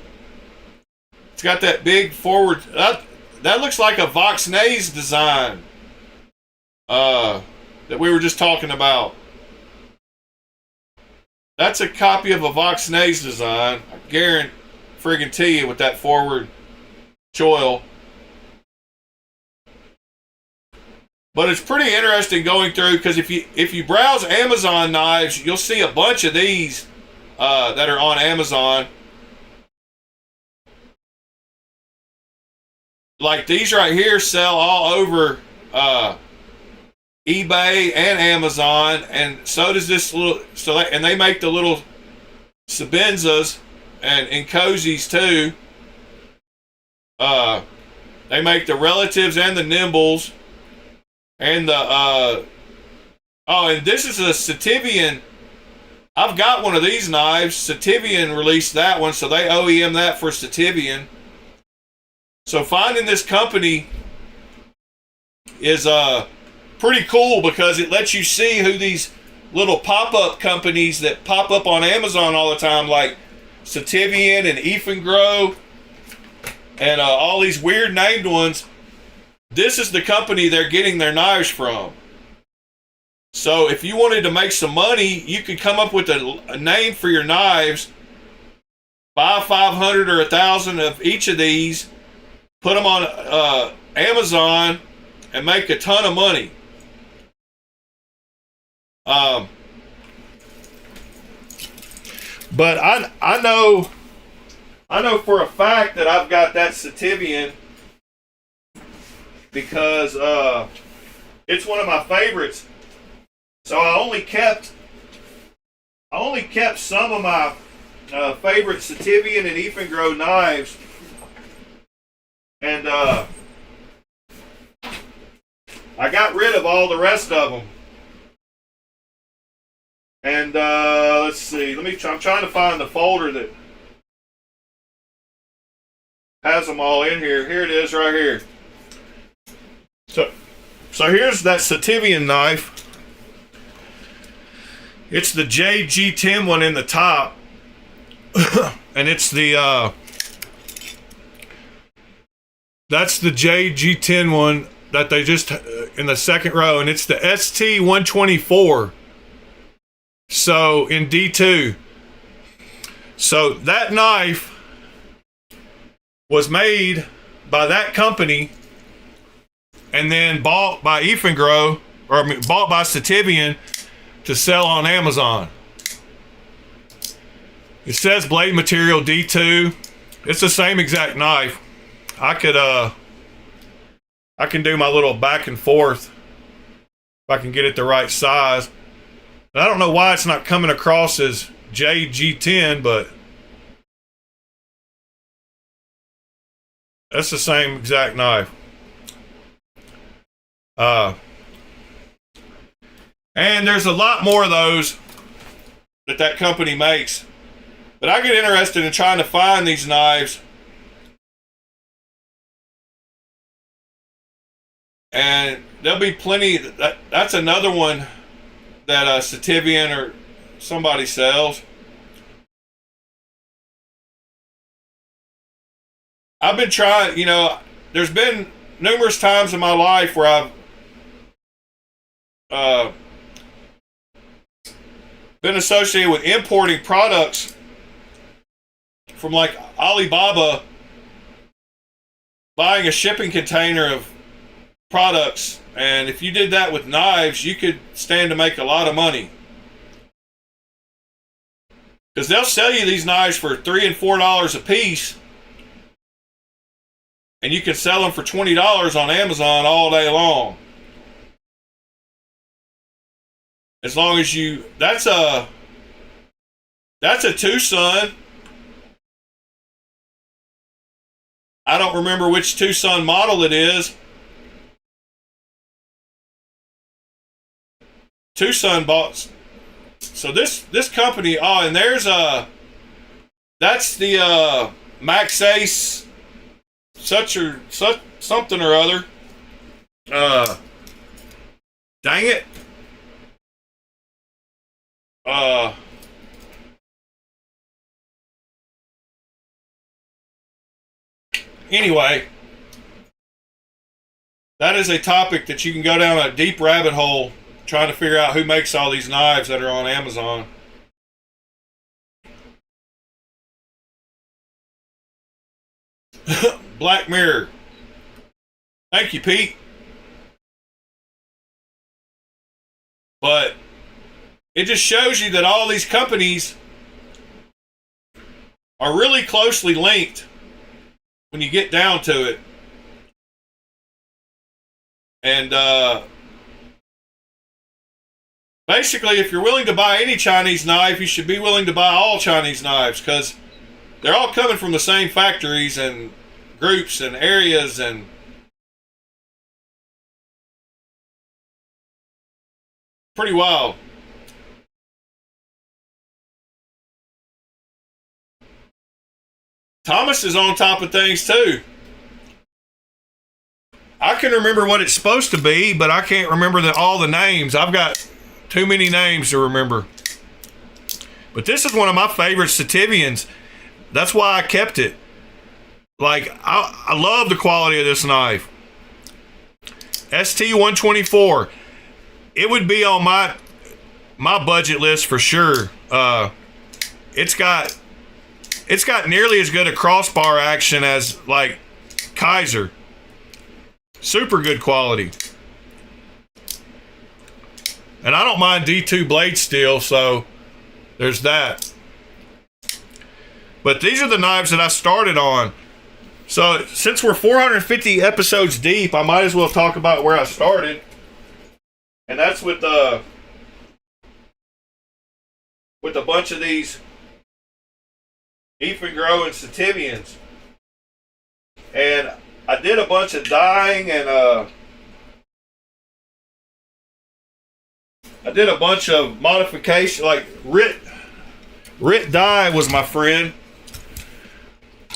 It's got that big forward. That looks like a Vox-Naze design that we were just talking about. That's a copy of a Vox-Naze design. I guarantee you with that forward choil. But it's pretty interesting going through, because if you browse Amazon knives, you'll see a bunch of these that are on Amazon. Like these right here sell all over eBay and Amazon, and so does this little. And they make the little sabenzas and cozies too. They make the relatives and the nimbles, and the oh, and this is a Sativian. I've got one of these knives. Sativian released that one, so they OEM that for Sativian. So finding this company is pretty cool because it lets you see who these little pop-up companies that pop up on Amazon all the time, like Sativian and Ifengro and all these weird named ones. This is the company they're getting their knives from. So if you wanted to make some money, you could come up with a name for your knives, buy 500 or 1,000 of each of these, put them on Amazon, and make a ton of money. But I know for a fact that I've got that Sativian because it's one of my favorites. So I only kept some of my favorite Sativian and Ifengro knives, and I got rid of all the rest of them. And let's see. I'm trying to find the folder that has them all in here. Here it is, right here. So here's that Sativian knife. It's the JG10 one in the top, and it's the that's the JG10 one that they just in the second row, and it's the ST124. So in D2. So that knife was made by that company and then bought by Ifengro, or bought by Sativian to sell on Amazon. It says blade material D2. It's the same exact knife. I can do my little back and forth if I can get it the right size. I don't know why it's not coming across as JG10, but that's the same exact knife. And there's a lot more of those that company makes. But I get interested in trying to find these knives. And there'll be plenty. That's another one that Sativian or somebody sells. I've been trying, there's been numerous times in my life where I've been associated with importing products from like Alibaba, buying a shipping container of products, and if you did that with knives, you could stand to make a lot of money, because they'll sell you these knives for $3 and $4 a piece, and you can sell them for $20 on Amazon all day long. As long as that's a Tucson. I don't remember which Tucson model it is. Tucson bought. So this company. Oh, and there's that's the Max Ace something or other. Dang it. Anyway, that is a topic that you can go down a deep rabbit hole trying to figure out who makes all these knives that are on Amazon. Black Mirror. Thank you, Pete. But it just shows you that all these companies are really closely linked when you get down to it. And basically, if you're willing to buy any Chinese knife, you should be willing to buy all Chinese knives, because they're all coming from the same factories and groups and areas, and pretty wild. Thomas is on top of things too. I can remember what it's supposed to be, but I can't remember all the names. I've got too many names to remember. But this is one of my favorite Sativians. That's why I kept it. Like, I love the quality of this knife. ST-124. It would be on my budget list for sure. It's got nearly as good a crossbar action as like Kaiser. Super good quality. And I don't mind D2 blade steel, so there's that. But these are the knives that I started on. So since we're 450 episodes deep, I might as well talk about where I started. And that's with a bunch of these Ifengro and Sativians. And I did a bunch of dyeing, and I did a bunch of modification, like Rit dye was my friend.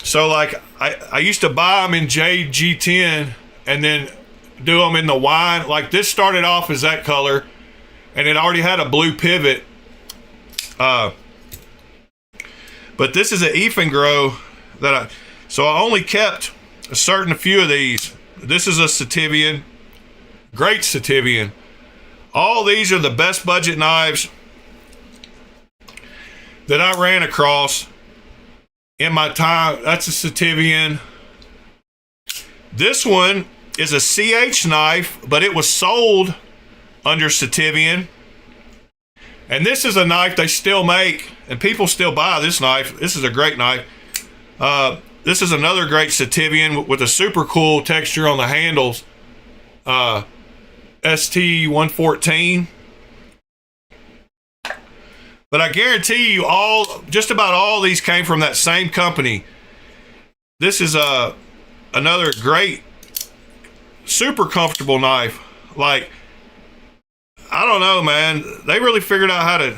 So like I used to buy them in JG10 and then do them in the wine. Like this started off as that color, and it already had a blue pivot. But this is an Ifengro so I only kept a certain few of these. This is a Sativian, great Sativian. All these are the best budget knives that I ran across in my time. That's a Sativian. This one is a CH knife, but it was sold under Sativian. And this is a knife they still make, and people still buy this knife. This is a great knife. This is another great Sativian with a super cool texture on the handles. ST-114. But I guarantee you just about all these came from that same company. This is another great, super comfortable knife. Like, I don't know, man. They really figured out how to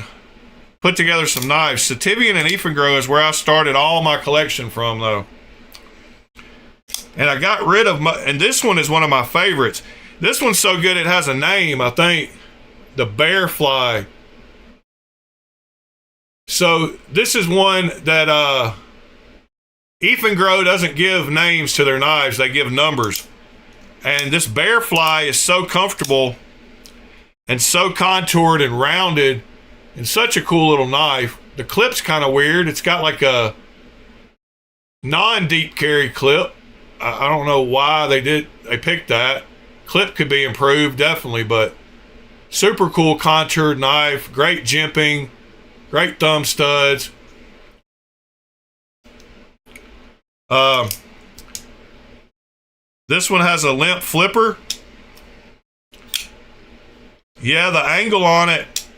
put together some knives. Sativian and Ifengro is where I started all my collection from, though. And I got rid of and this one is one of my favorites. This one's so good it has a name, I think. The Bearfly. So this is one that Ifengro doesn't give names to their knives, they give numbers. And this Bearfly is so comfortable and so contoured and rounded and such a cool little knife. The clip's kind of weird. It's got like a non-deep carry clip. I don't know why they picked that. Clip could be improved, definitely, but super cool contoured knife, great jimping, great thumb studs. This one has a limp flipper. Yeah, the angle on it,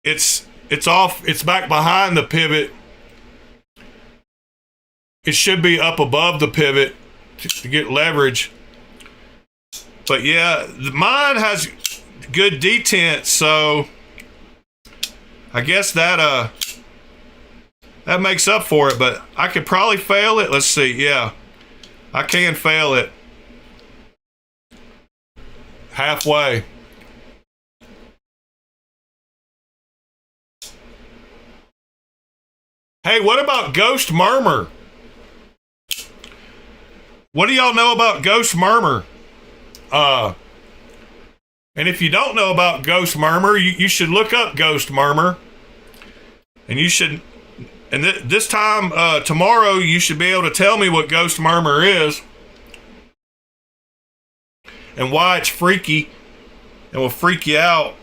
it's off, it's back behind the pivot. It should be up above the pivot to get leverage. But yeah, mine has good detent, so I guess that makes up for it. But I could probably fail it. Let's see. Yeah, I can fail it halfway. Hey, what about Ghost Murmur? What do y'all know about Ghost Murmur? And if you don't know about Ghost Murmur, you should look up Ghost Murmur. And you should, and this time, tomorrow, you should be able to tell me what Ghost Murmur is. And why it's freaky. And will freak you out.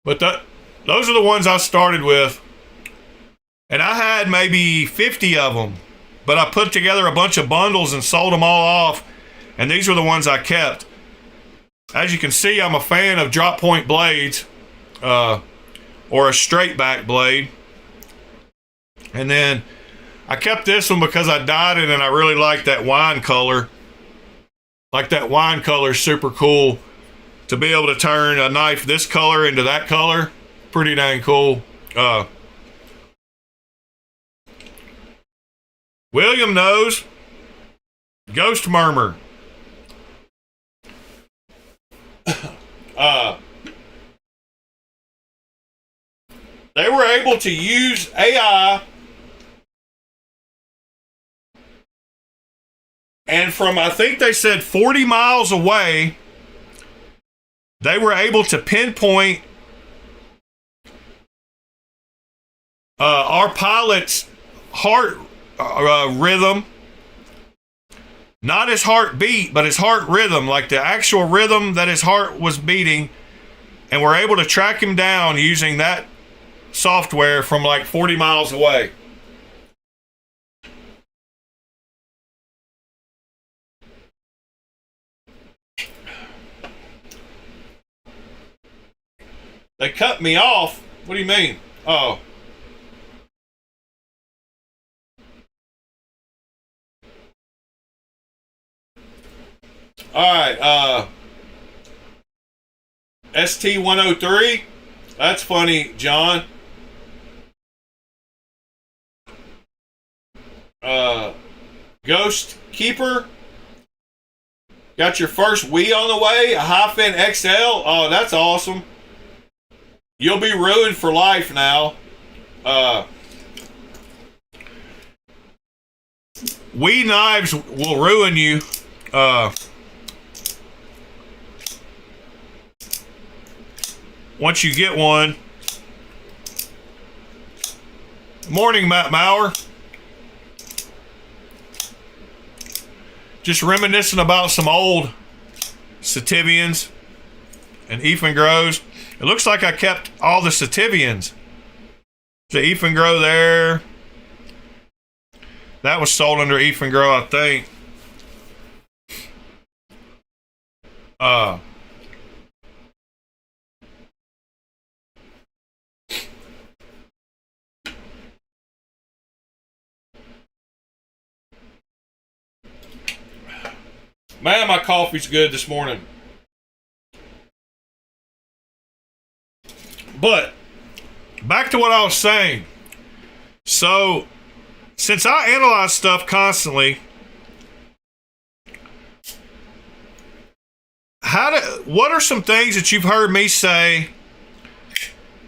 But those are the ones I started with. And I had maybe 50 of them, but I put together a bunch of bundles and sold them all off. And these were the ones I kept. As you can see, I'm a fan of drop point blades, or a straight back blade. And then I kept this one because I dyed it and I really like that wine color. Like that wine color is super cool. To be able to turn a knife this color into that color, pretty dang cool. William knows. Ghost Murmur. They were able to use AI, and from, I think they said 40 miles away, they were able to pinpoint our pilot's heart rhythm. Not his heartbeat, but his heart rhythm, like the actual rhythm that his heart was beating. And we're able to track him down using that software from like 40 miles away. They cut me off. What do you mean? Oh. Alright, ST103. That's funny, John. Ghost Keeper. Got your first Wii on the way, a Hi-Fin XL. Oh, that's awesome. You'll be ruined for life now. Wii knives will ruin you. Once you get one. Morning, Matt Maurer. Just reminiscing about some old Sativians and Efengros. It looks like I kept all the Sativians. The Efengro there. That was sold under Efengro, I think. Man, my coffee's good this morning. But back to what I was saying. So, since I analyze stuff constantly, what are some things that you've heard me say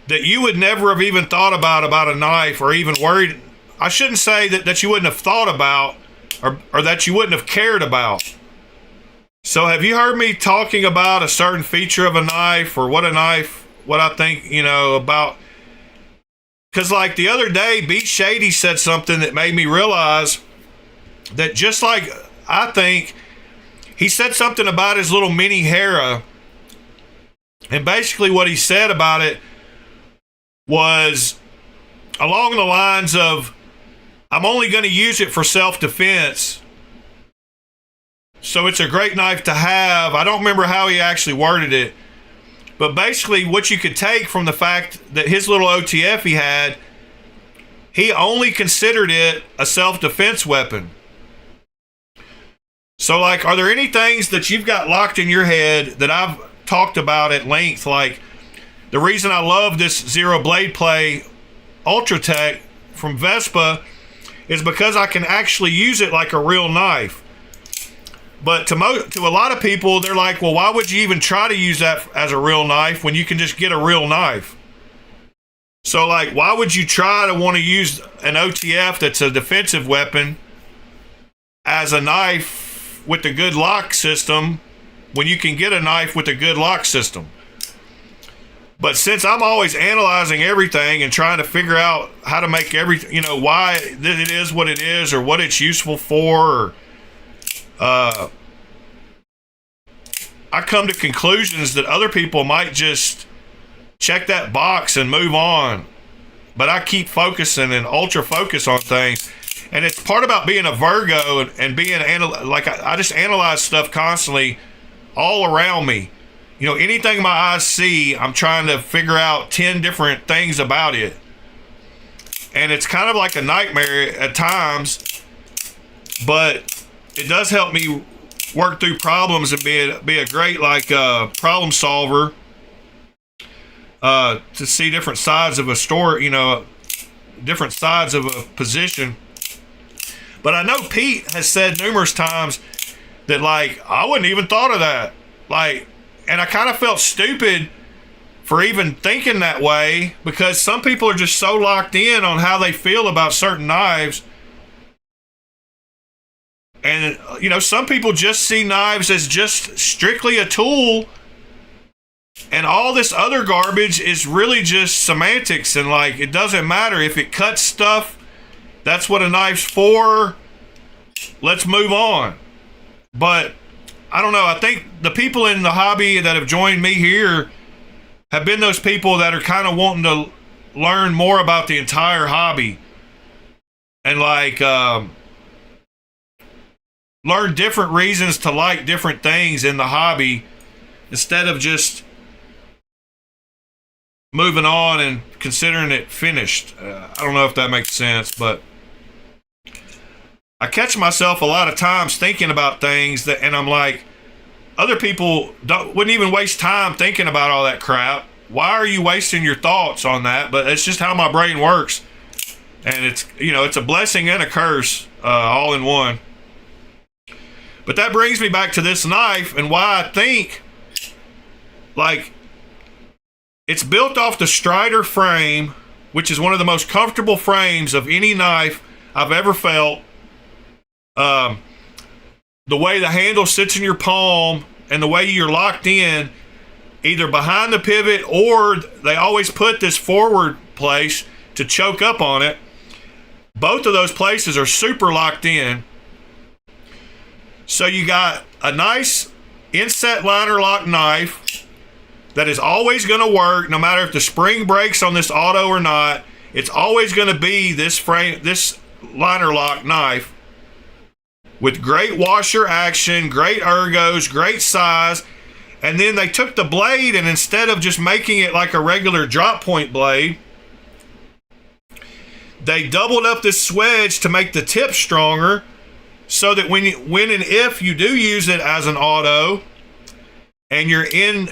that you would never have even thought about a knife, or even worried? I shouldn't say that you wouldn't have thought about, or that you wouldn't have cared about. So have you heard me talking about a certain feature of a knife, or what I think, about? Because like the other day, Beat Shady said something that made me realize that, just like I think, he said something about his little mini Hera. And basically what he said about it was along the lines of, I'm only going to use it for self-defense. So it's a great knife to have. I don't remember how he actually worded it. But basically what you could take from the fact that his little OTF he had, he only considered it a self-defense weapon. So like, are there any things that you've got locked in your head that I've talked about at length? Like, the reason I love this Zero Blade Play Ultra Tech from Vespa is because I can actually use it like a real knife. But to a lot of people, they're like, well, why would you even try to use that as a real knife when you can just get a real knife? So, like, why would you try to want to use an OTF that's a defensive weapon as a knife with the good lock system when you can get a knife with a good lock system? But since I'm always analyzing everything and trying to figure out how to make everything, why it is what it is, or what it's useful for, or I come to conclusions that other people might just check that box and move on. But I keep focusing and ultra focus on things. And it's part about being a Virgo and being, I just analyze stuff constantly all around me. you know, anything my eyes see, I'm trying to figure out 10 different things about it. And it's kind of like a nightmare at times, but it does help me work through problems and be a great like problem solver, to see different sides of a story, you know, different sides of a position. But I know Pete has said numerous times that, like, I wouldn't even thought of that. Like, and I kind of felt stupid for even thinking that way, because some people are just so locked in on how they feel about certain knives. And, you know, some people just see knives as just strictly a tool, and all this other garbage is really just semantics, and, like, it doesn't matter if it cuts stuff. That's what a knife's for. Let's move on. But I don't know. I think the people in the hobby that have joined me here have been those people that are kind of wanting to learn more about the entire hobby, and like learn different reasons to like different things in the hobby, instead of just moving on and considering it finished. I don't know if that makes sense, but I catch myself a lot of times thinking about things that, and I'm like, other people wouldn't even waste time thinking about all that crap. Why are you wasting your thoughts on that? But it's just how my brain works, and it's, you know, it's a blessing and a curse, all in one. But that brings me back to this knife and why I think, like, it's built off the Strider frame, which is one of the most comfortable frames of any knife I've ever felt. The way the handle sits in your palm and the way you're locked in, either behind the pivot, or they always put this forward place to choke up on it. Both of those places are super locked in. So you got a nice inset liner lock knife that is always going to work, no matter if the spring breaks on this auto or not. It's always going to be this frame, this liner lock knife, with great washer action, great ergos, great size. And then they took the blade, and instead of just making it like a regular drop point blade, they doubled up this swedge to make the tip stronger, so that when and if you do use it as an auto and you're in,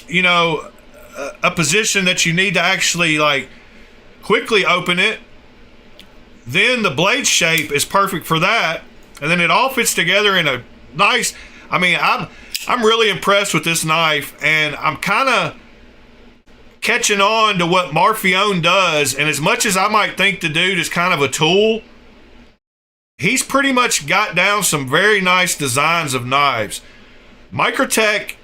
you know, a position that you need to actually like quickly open it, then the blade shape is perfect for that. And then it all fits together in a nice, I mean, I'm really impressed with this knife, and I'm kind of catching on to what Marfione does. And as much as I might think the dude is kind of a tool, he's pretty much got down some very nice designs of knives. Microtech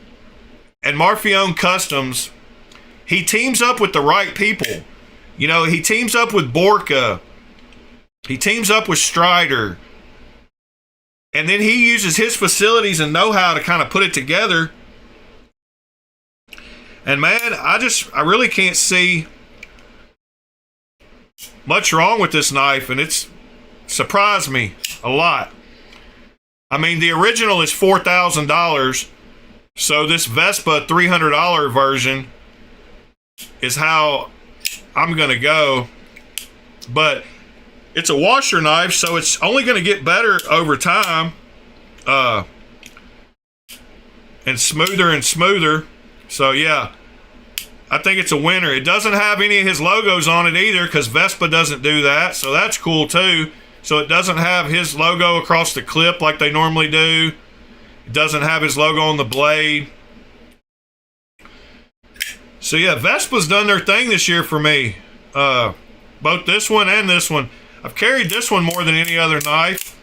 and Marfione Customs, he teams up with the right people. You know, he teams up with Borka. He teams up with Strider. And then he uses his facilities and know-how to kind of put it together. And man, I really can't see much wrong with this knife, and it's surprised me a lot. I mean, the original is $4,000, so this Vespa $300 version is how I'm going to go. But it's a washer knife, so it's only going to get better over time, and smoother. So yeah, I think it's a winner. It doesn't have any of his logos on it either, because Vespa doesn't do that, so that's cool too. So it doesn't have his logo across the clip like they normally do. It doesn't have his logo on the blade. So yeah, Vespa's done their thing this year for me. Both this one and this one. I've carried this one more than any other knife,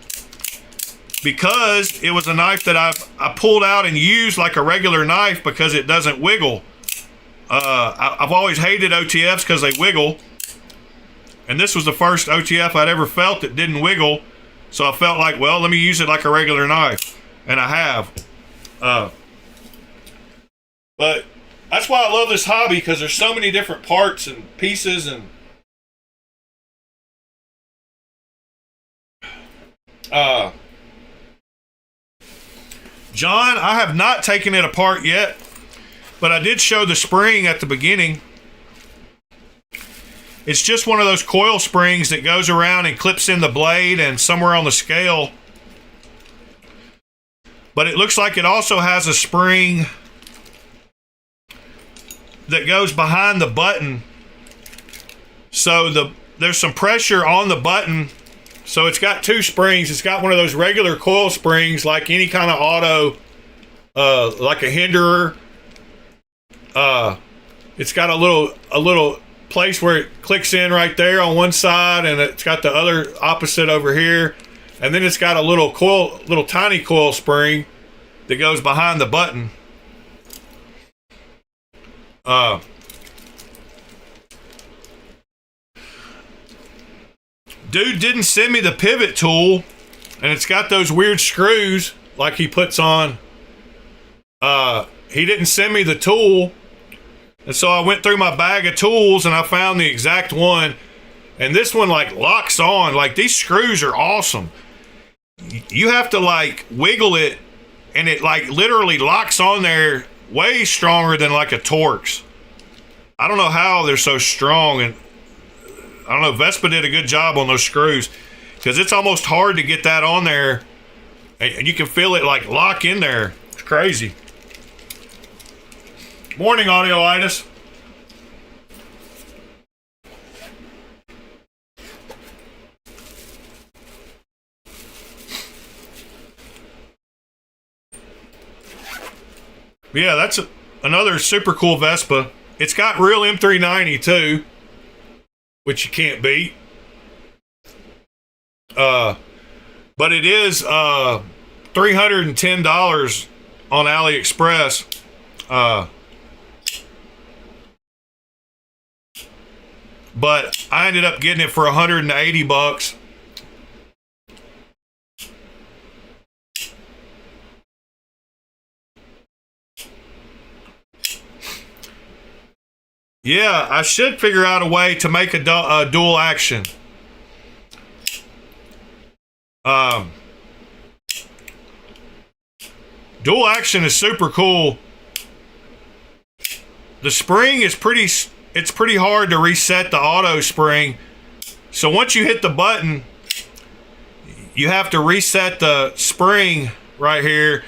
because it was a knife that I pulled out and used like a regular knife because it doesn't wiggle. I've always hated OTFs because they wiggle, and this was the first OTF I'd ever felt that didn't wiggle. So I felt like, well, let me use it like a regular knife, and I have. But that's why I love this hobby, because there's so many different parts and pieces, and John, I have not taken it apart yet, but I did show the spring at the beginning. It's just one of those coil springs that goes around and clips in the blade and somewhere on the scale. But it looks like it also has a spring that goes behind the button. So there's some pressure on the button. So it's got two springs. It's got one of those regular coil springs like any kind of auto, like a hinderer. It's got a little place where it clicks in right there on one side, and it's got the other opposite over here. And then it's got a little tiny coil spring that goes behind the button. Dude didn't send me the pivot tool, and it's got those weird screws like he puts on. He didn't send me the tool, and so I went through my bag of tools and I found the exact one. And this one like locks on. Like, these screws are awesome. You have to like wiggle it, and it like literally locks on there way stronger than like a Torx. I don't know how they're so strong, and I don't know, Vespa did a good job on those screws, because it's almost hard to get that on there, and you can feel it like lock in there. It's crazy. Morning, Audio-itis. Yeah, that's another super cool Vespa. It's got real M390 too, which you can't beat. But it is $310 on AliExpress. But I ended up getting it for $180. Yeah, I should figure out a way to make a dual action. Dual action is super cool. The spring is it's pretty hard to reset the auto spring. So once you hit the button, you have to reset the spring right here.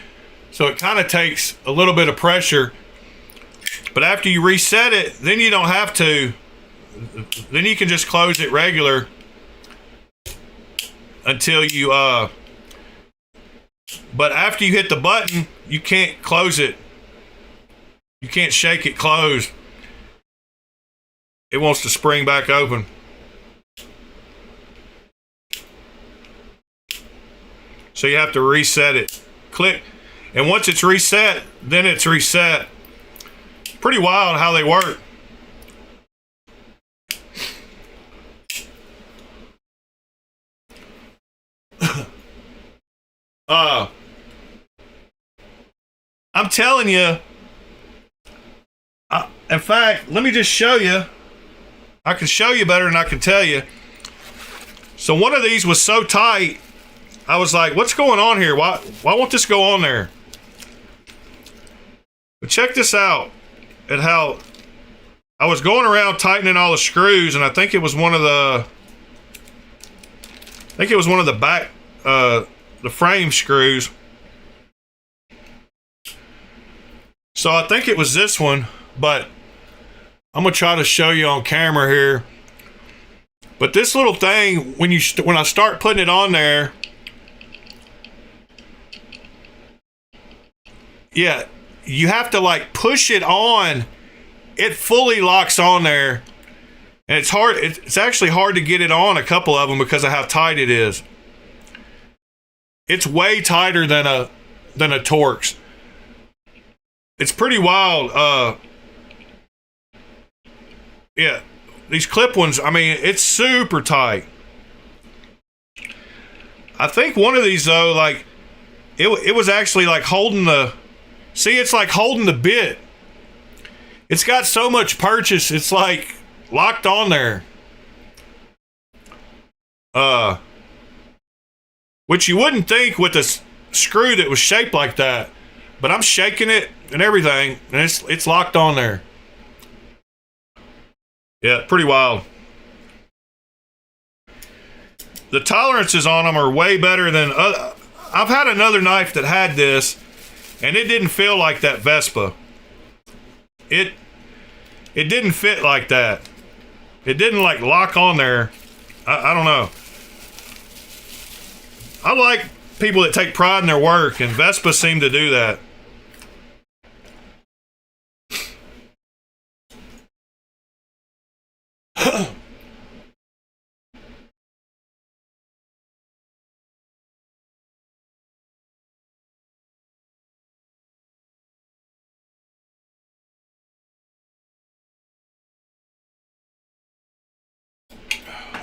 So it kind of takes a little bit of pressure. But after you reset it, then you don't have to. Then you can just close it regular until you, but after you hit the button, you can't close it. You can't shake it closed. It wants to spring back open. So you have to reset it. Click. And once it's reset, then it's reset. Pretty wild how they work. I'm telling you. In fact, let me just show you. I can show you better than I can tell you. So one of these was so tight, I was like, what's going on here? Why won't this go on there? But check this out. At how I was going around tightening all the screws, and I think it was one of the back the frame screws. So I think it was this one, but I'm gonna try to show you on camera here. But this little thing, when I start putting it on there, yeah, you have to like push it on. It fully locks on there, and it's hard. It's actually hard to get it on a couple of them because of how tight it is. It's way tighter than a Torx. It's pretty wild. Yeah, these clip ones, I mean, it's super tight. I think one of these though, like it was actually like holding the. See, it's like holding the bit. It's got so much purchase, it's like locked on there. Which you wouldn't think with a screw that was shaped like that. But I'm shaking it and everything, and it's locked on there. Yeah, pretty wild. The tolerances on them are way better than other. I've had another knife that had this, and it didn't feel like that Vespa. It didn't fit like that. It didn't like lock on there. I don't know. I like people that take pride in their work, and Vespa seem to do that.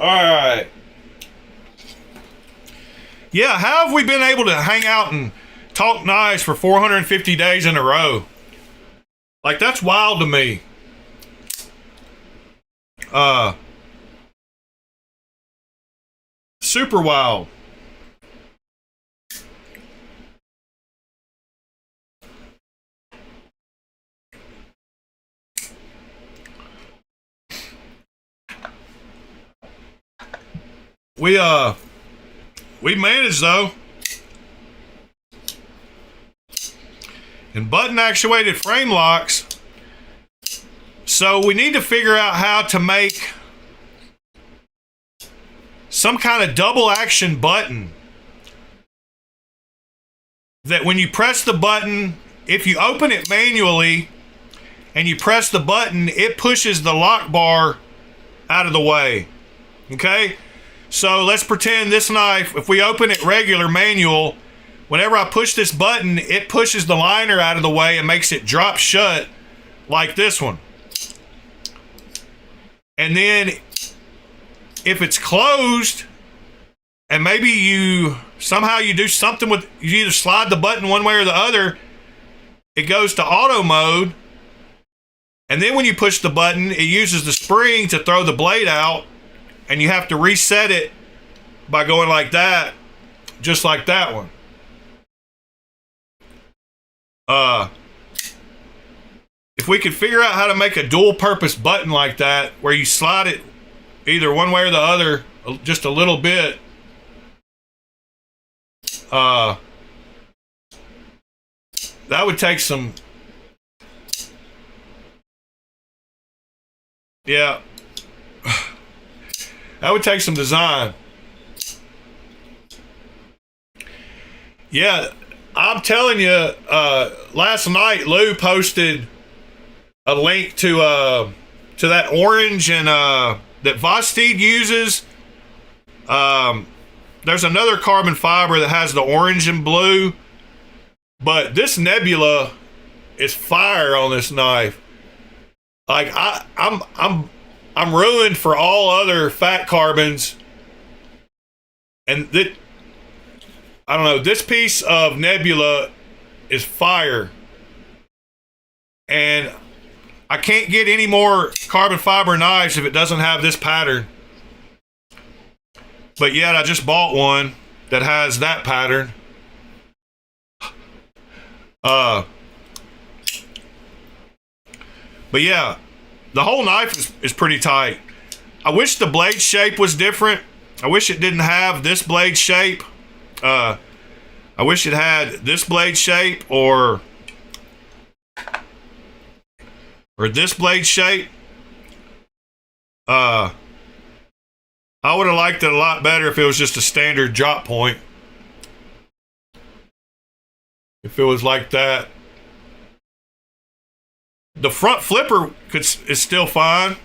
All right. Yeah, how have we been able to hang out and talk knives for 450 days in a row? Like, that's wild to me. Super wild. We managed though. And button actuated frame locks. So we need to figure out how to make some kind of double action button that when you press the button, if you open it manually and you press the button, it pushes the lock bar out of the way. Okay? So let's pretend this knife, if we open it regular manual, whenever I push this button, it pushes the liner out of the way and makes it drop shut like this one. And then if it's closed and maybe you somehow you do something with, you either slide the button one way or the other, it goes to auto mode. And then when you push the button, it uses the spring to throw the blade out, and you have to reset it by going like that, just like that one. If we could figure out how to make a dual purpose button like that, where you slide it either one way or the other, just a little bit, that would take some, yeah, that would take some design. Yeah, I'm telling you, last night Lou posted a link to that orange and that Vosteed uses. There's another carbon fiber that has the orange and blue, but this Nebula is fire on this knife. Like I'm ruined for all other fat carbons, and that, I don't know, this piece of Nebula is fire, and I can't get any more carbon fiber knives if it doesn't have this pattern. But yet I just bought one that has that pattern. But yeah, the whole knife is pretty tight. I wish the blade shape was different. I wish it didn't have this blade shape. I wish it had this blade shape or this blade shape. I would have liked it a lot better if it was just a standard drop point. If it was like that. The front flipper is still fine,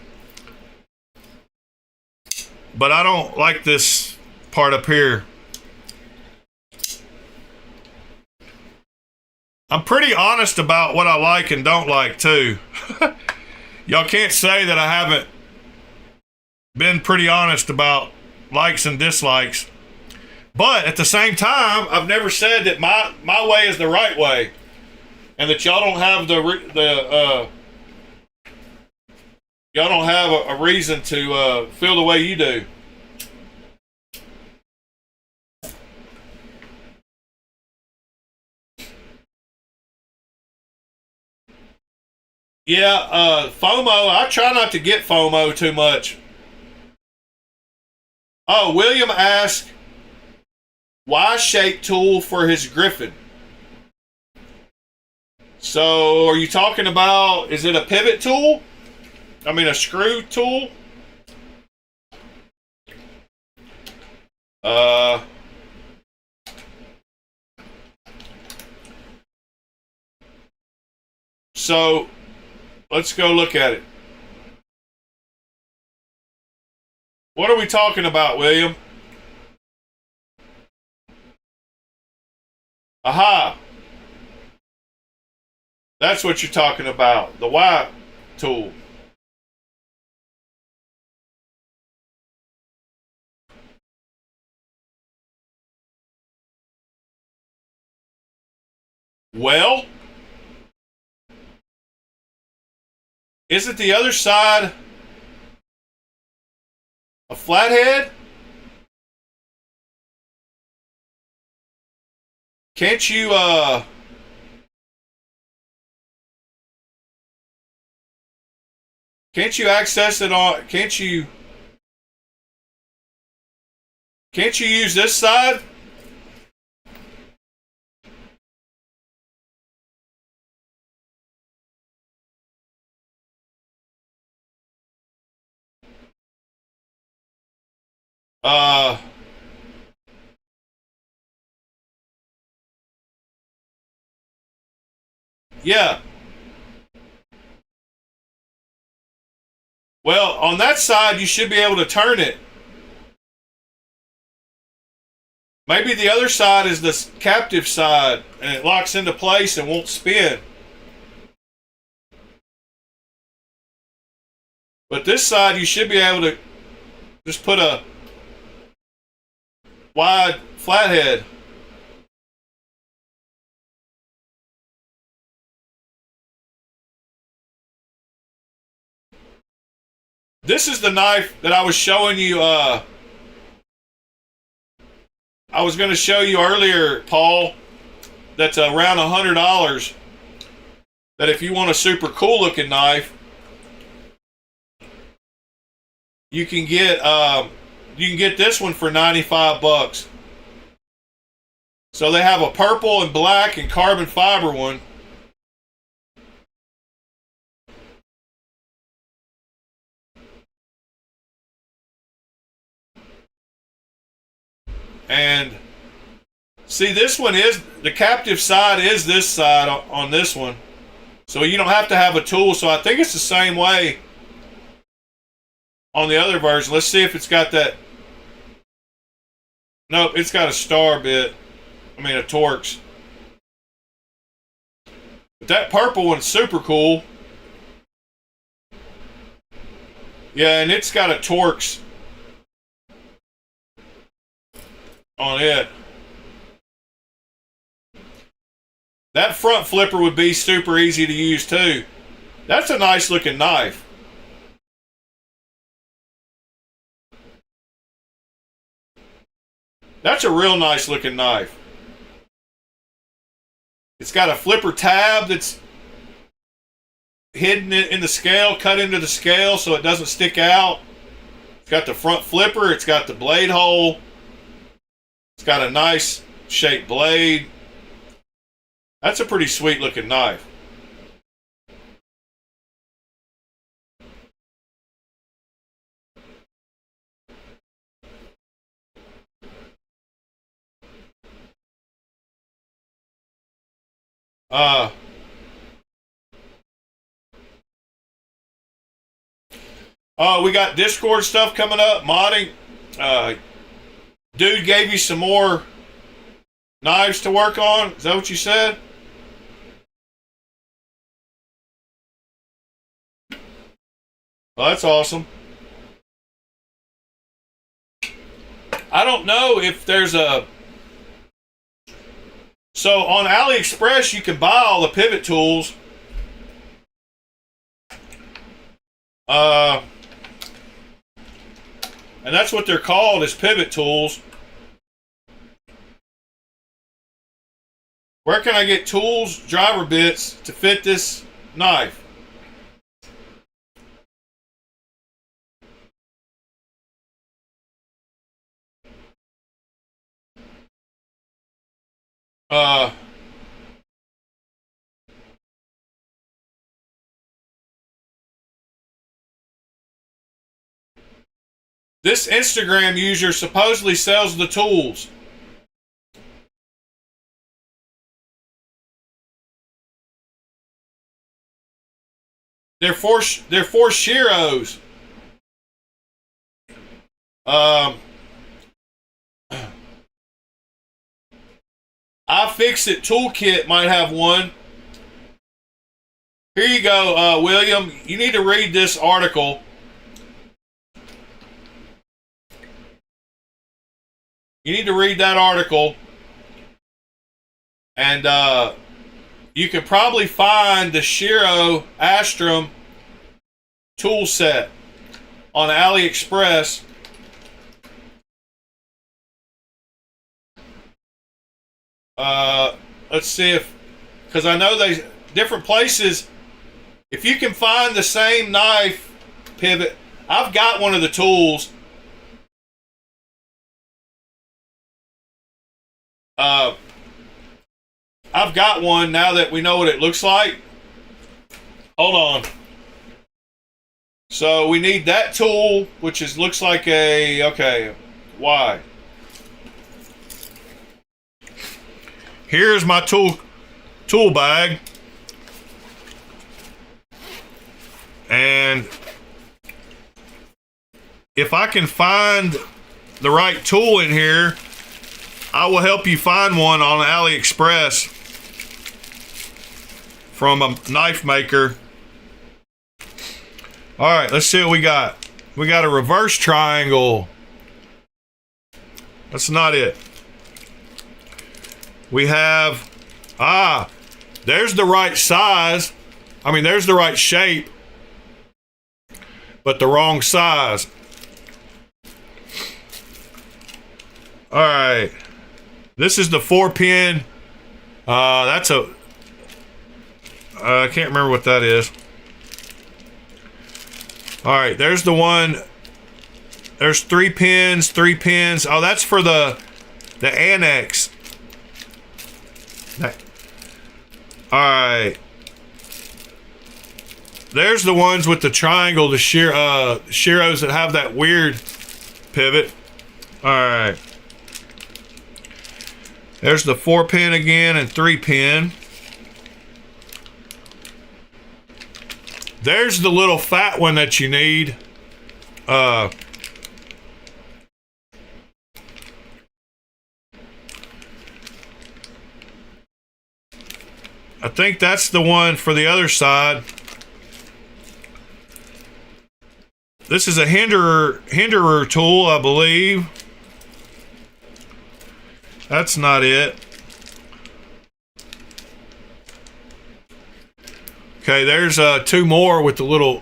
but I don't like this part up here. I'm pretty honest about what I like and don't like too. Y'all can't say that I haven't been pretty honest about likes and dislikes. But at the same time, I've never said that my way is the right way, and that y'all don't have y'all don't have a reason to feel the way you do. Yeah, FOMO. I try not to get FOMO too much. Oh, William asked, Y-shaped tool for his Griffin. So, are you talking about, is it a pivot tool? I mean, a screw tool? So, let's go look at it. What are we talking about, William? Aha! That's what you're talking about. The Y tool. Well, isn't the other side a flathead? Can't you access it on, can't you use this side? Yeah. Well, on that side, you should be able to turn it. Maybe the other side is the captive side, and it locks into place and won't spin. But this side, you should be able to just put a wide flathead. This is the knife that I was showing you. I was going to show you earlier, Paul. That's around $100. That if you want a super cool looking knife, you can get this one for $95. So they have a purple and black and carbon fiber one. And see, this one is, the captive side is this side on this one. So you don't have to have a tool. So I think it's the same way on the other version. Let's see if it's got that. Nope, it's got a star bit. I mean, a Torx. But that purple one's super cool. Yeah, and it's got a Torx on it. That front flipper would be super easy to use too. That's a nice looking knife. That's a real nice looking knife. It's got a flipper tab that's hidden in the scale, cut into the scale so it doesn't stick out. It's got the front flipper. It's got the blade hole. It's got a nice shaped blade. That's a pretty sweet looking knife. We got Discord stuff coming up, modding. Dude gave you some more knives to work on. Is that what you said? Well, that's awesome. I don't know if there's a... So on AliExpress, you can buy all the pivot tools. And that's what they're called, is pivot tools. Where can I get tools, driver bits to fit this knife? Uh, this Instagram user supposedly sells the tools. They're for Shiros. iFixit Toolkit might have one. Here you go, William. You need to read this article. You need to read that article. And you can probably find the Shiro Astrum tool set on AliExpress. Let's see if, because I know they different places. If you can find the same knife pivot, I've got one of the tools. I've got one now that we know what it looks like. Hold on. So we need that tool, which is looks like a why? Here's my tool bag. And if I can find the right tool in here, I will help you find one on AliExpress from a knife maker. All right, let's see what we got. We got a reverse triangle. That's not it. We have, there's the right size. I mean, there's the right shape, but the wrong size. All right. This is the 4-pin. That's a, I can't remember what that is. All right, there's the one. There's 3 pins, 3 pins. Oh, that's for the annex. All right. There's the ones with the triangle, the Shiros that have that weird pivot. All right. There's the 4-pin again and 3-pin. There's the little fat one that you need. I think that's the one for the other side. This is a hinderer tool, I believe. That's not it. Okay, there's 2 more with the little.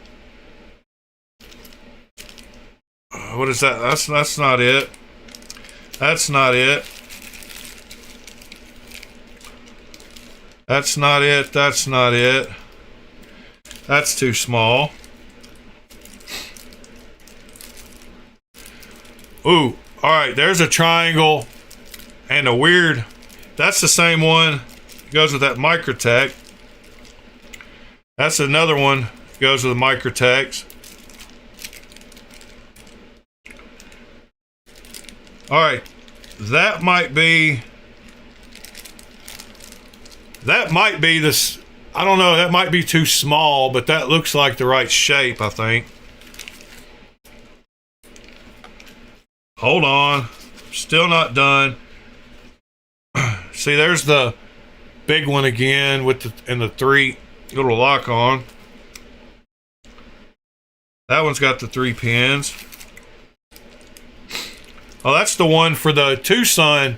What is that? That's not it. That's not it. That's not it. That's not it. That's too small. Ooh, all right. There's a triangle and a weird. That's the same one. Goes with that Microtech. That's another one. Goes with the Microtechs. All right, that might be this. I don't know. That might be too small, but that looks like the right shape, I think. Hold on, still not done. See, there's the big one again with the 3 little lock on. That one's got the 3 pins. Oh, that's the one for the Tucson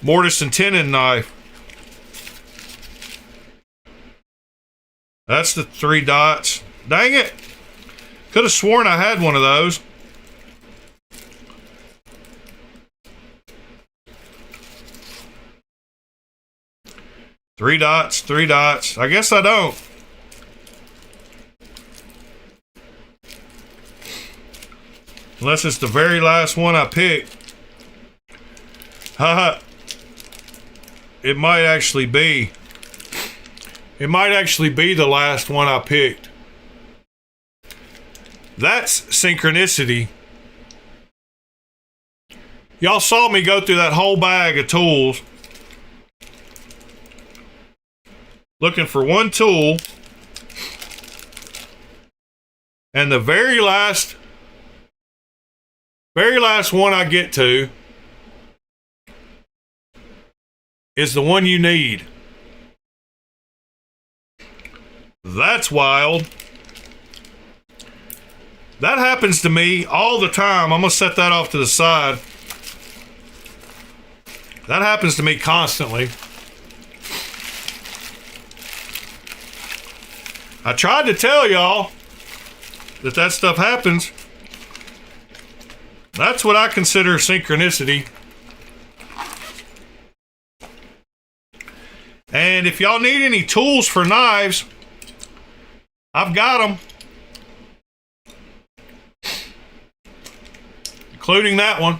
mortise and tenon knife. That's the 3 dots. Dang it! Could have sworn I had one of those. Three dots, 3 dots. I guess I don't. Unless it's the very last one I picked. Haha. it might actually be the last one I picked. That's synchronicity. Y'all saw me go through that whole bag of tools looking for one tool, and the very last one I get to is the one you need. That's wild. That happens to me all the time. I'm gonna set that off to the side. That happens to me constantly. I tried to tell y'all that stuff happens. That's what I consider synchronicity. And if y'all need any tools for knives, I've got them. Including that one.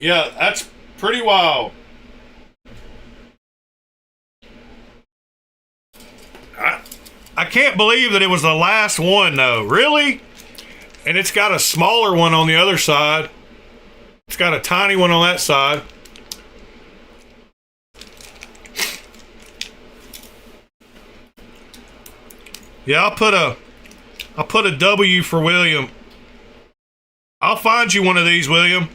Yeah, that's pretty wild. I can't believe that it was the last one, though. Really? And it's got a smaller one on the other side. It's got a tiny one on that side. Yeah, I'll put a W for William. I'll find you one of these, William.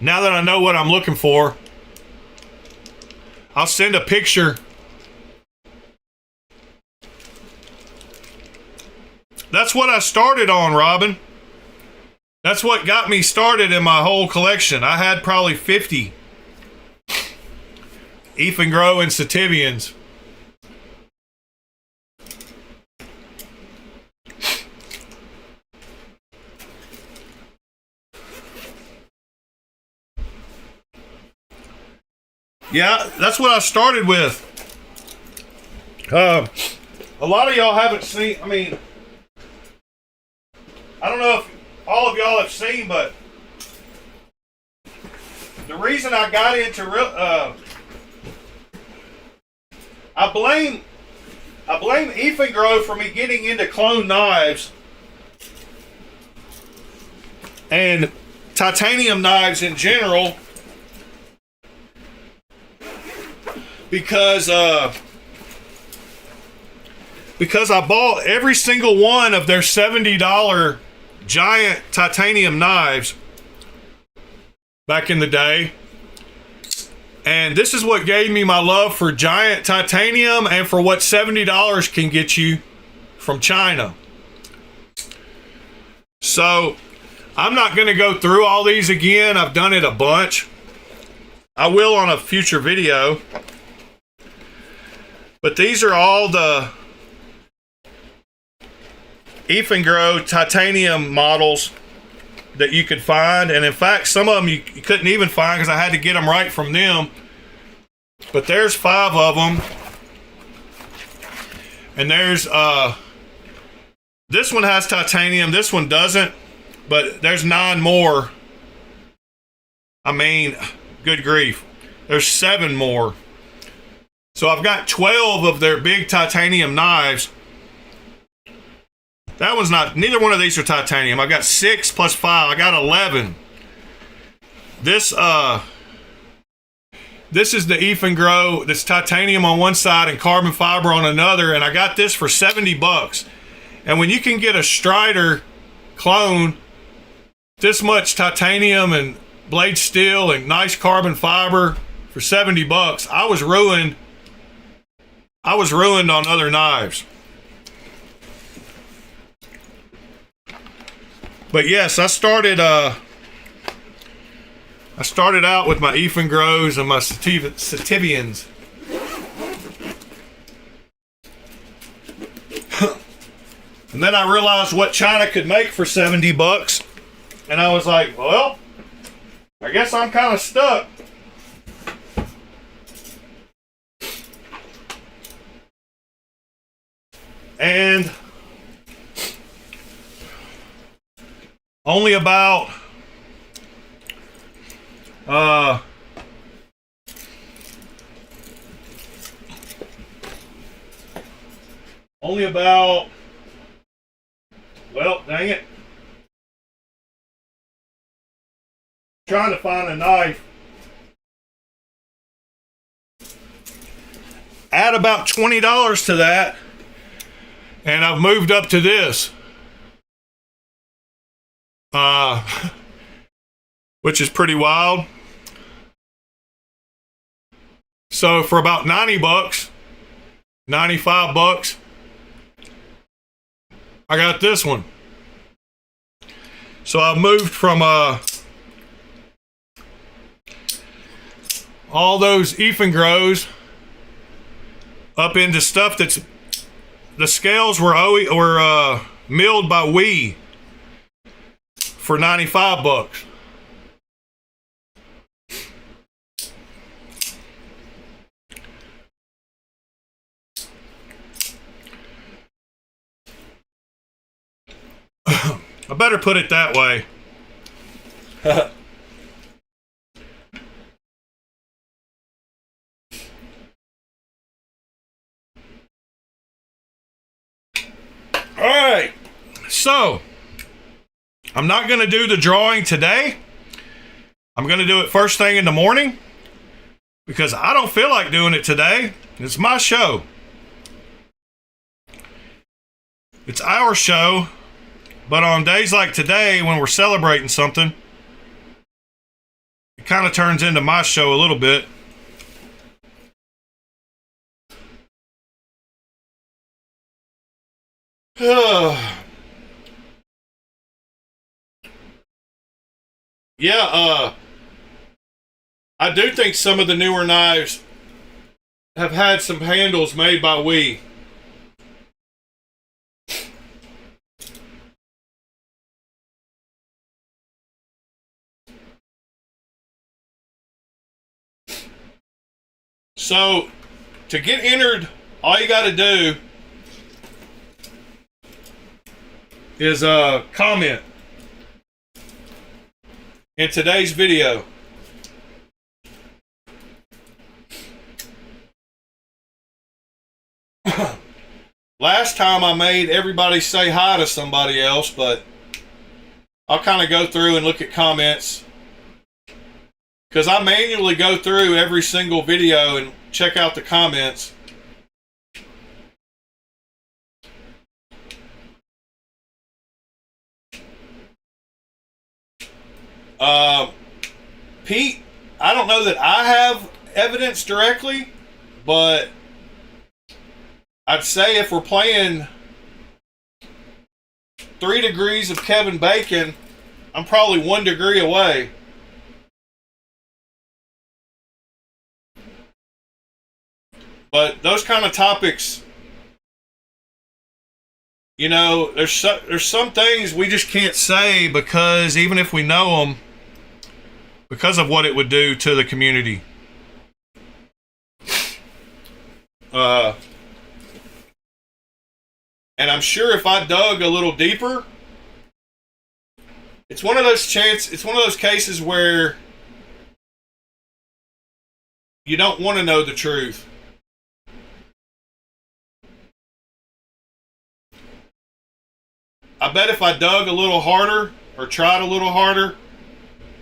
Now that I know what I'm looking for, I'll send a picture. That's what I started on, Robin. That's what got me started in my whole collection. I had probably 50 Grow and Sativians. Yeah, that's what I started with. A lot of y'all haven't seen, I mean, I don't know if all of y'all have seen, but the reason I got into I blame Grow for me getting into clone knives and titanium knives in general, because I bought every single one of their $70 giant titanium knives back in the day. And this is what gave me my love for giant titanium and for what $70 can get you from China. So I'm not going to go through all these again. I've done it a bunch. I will on a future video. But these are all the Grow titanium models that you could find. And in fact, some of them you couldn't even find because I had to get them right from them. But there's 5 of them. And there's, this one has titanium. This one doesn't. But there's 9 more. I mean, good grief. There's 7 more. So I've got 12 of their big titanium knives. That one's not, neither one of these are titanium. I got 6 plus 5. I got 11. This is the Grow. That's titanium on one side and carbon fiber on another. And I got this for $70. And when you can get a Strider clone, this much titanium and blade steel and nice carbon fiber for $70, I was ruined. I was ruined on other knives. But yes, I started I started out with my Ethan Grows and my Sativians. And then I realized what China could make for 70 bucks. And I was like, well, I guess I'm kind of stuck. And only about well, dang it. Trying to find a knife. Add about $20 to that, and I've moved up to this. Which is pretty wild. So for about 90 bucks, 95 bucks, I got this one. So I've moved from all those Ethan Grows up into stuff that's, the scales were milled by We for 95 bucks. I better put it that way. Alright, so I'm not going to do the drawing today. I'm going to do it first thing in the morning because I don't feel like doing it today. It's my show. It's our show. But on days like today, when we're celebrating something, it kind of turns into my show a little bit. Yeah, I do think some of the newer knives have had some handles made by We. So, to get entered, all you got to do is comment in today's video. Last time I made everybody say hi to somebody else, but I'll kind of go through and look at comments. Because I manually go through every single video and check out the comments. Pete, I don't know that I have evidence directly, but I'd say if we're playing 3 degrees of Kevin Bacon, I'm probably 1 degree away. But those kind of topics, you know, there's some things we just can't say because even if we know them, because of what it would do to the community. And I'm sure if I dug a little deeper, it's one of those cases where you don't want to know the truth. I bet if I dug a little harder or tried a little harder,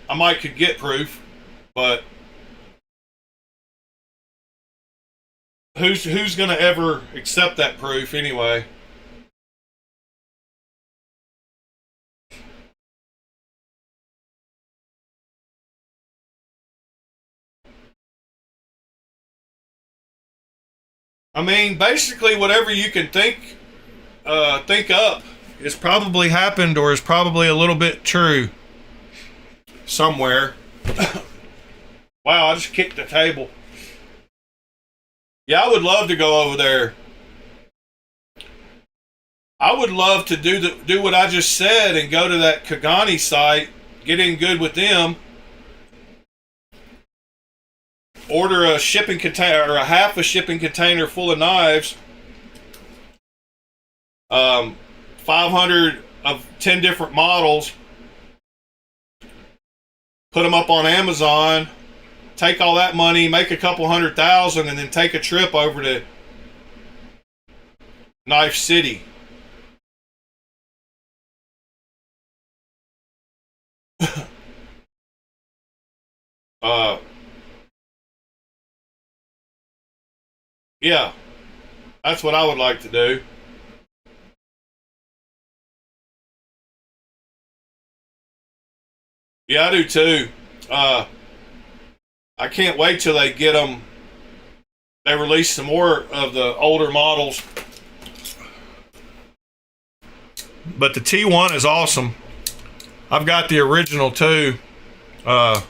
I might could get proof, but who's gonna ever accept that proof anyway? I mean, basically whatever you can think up is probably happened or is probably a little bit true somewhere. Wow, I just kicked the table. Yeah, I would love to go over there. I would love to do what I just said and go to that Kagani site, get in good with them, order a shipping container or a half a shipping container full of knives, 500 of 10 different models, put them up on Amazon, take all that money, make a couple $100,000, and then take a trip over to Knife City. Yeah, that's what I would like to do. Yeah, I do too. I can't wait till they get them. They release some more of the older models. But the T1 is awesome. I've got the original too. Oh,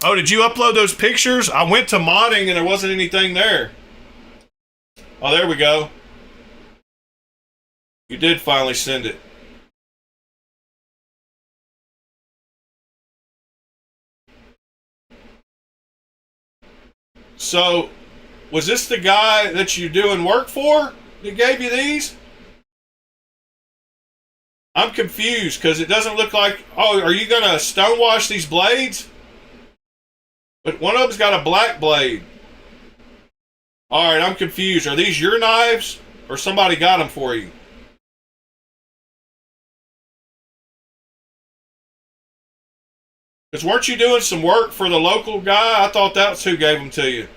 did you upload those pictures? I went to modding and there wasn't anything there. Oh, there we go. You did finally send it. So, was this the guy that you're doing work for that gave you these? I'm confused because it doesn't look like... Oh, are you going to stonewash these blades? But one of them's got a black blade. Alright, I'm confused. Are these your knives? Or somebody got them for you? Because weren't you doing some work for the local guy? I thought that's who gave them to you.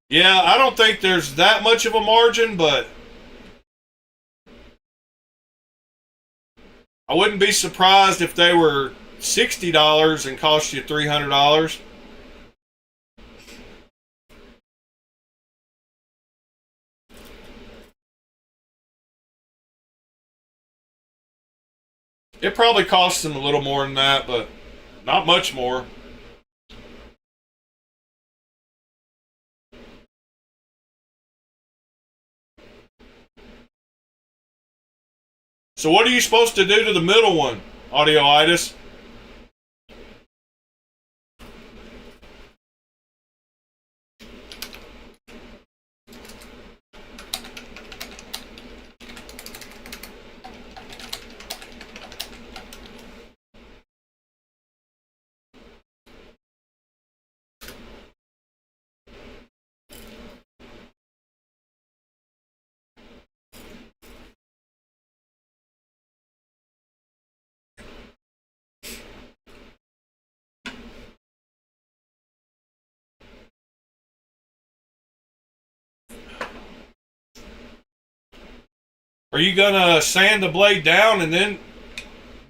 Yeah, I don't think there's that much of a margin, but I wouldn't be surprised if they were $60 and cost you $300. It probably costs them a little more than that, but not much more. So what are you supposed to do to the middle one, Audiolitis? Are you gonna sand the blade down and then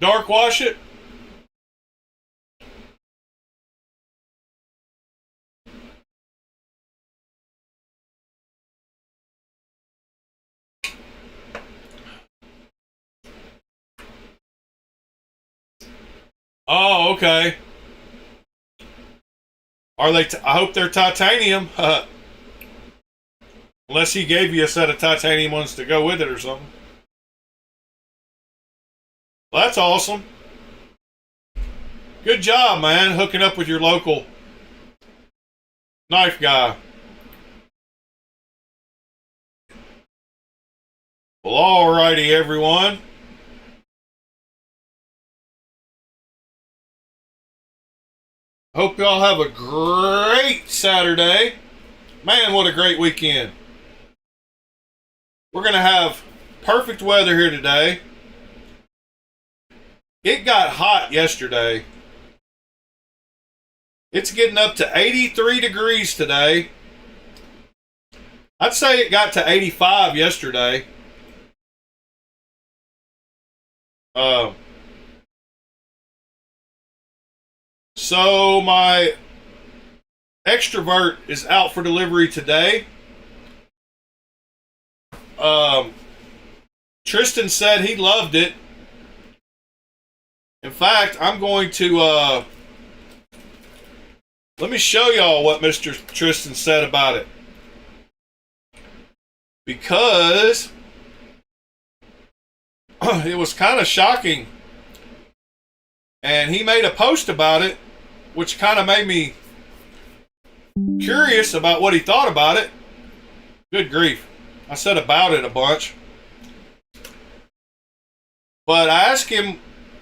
dark wash it? Oh, okay. Are they? I hope they're titanium. Unless he gave you a set of titanium ones to go with it or something. Well, that's awesome. Good job, man, hooking up with your local knife guy. Well, alrighty, everyone. Hope y'all have a great Saturday. Man, what a great weekend. We're going to have perfect weather here today. It got hot yesterday. It's getting up to 83 degrees today. I'd say it got to 85 yesterday. So my Extrovert is out for delivery today. Tristan said he loved it. In fact, I'm going to let me show y'all what Mr. Tristan said about it, because it was kind of shocking, and he made a post about it, which kind of made me curious about what he thought about it. Good grief, I said about it a bunch. But I asked him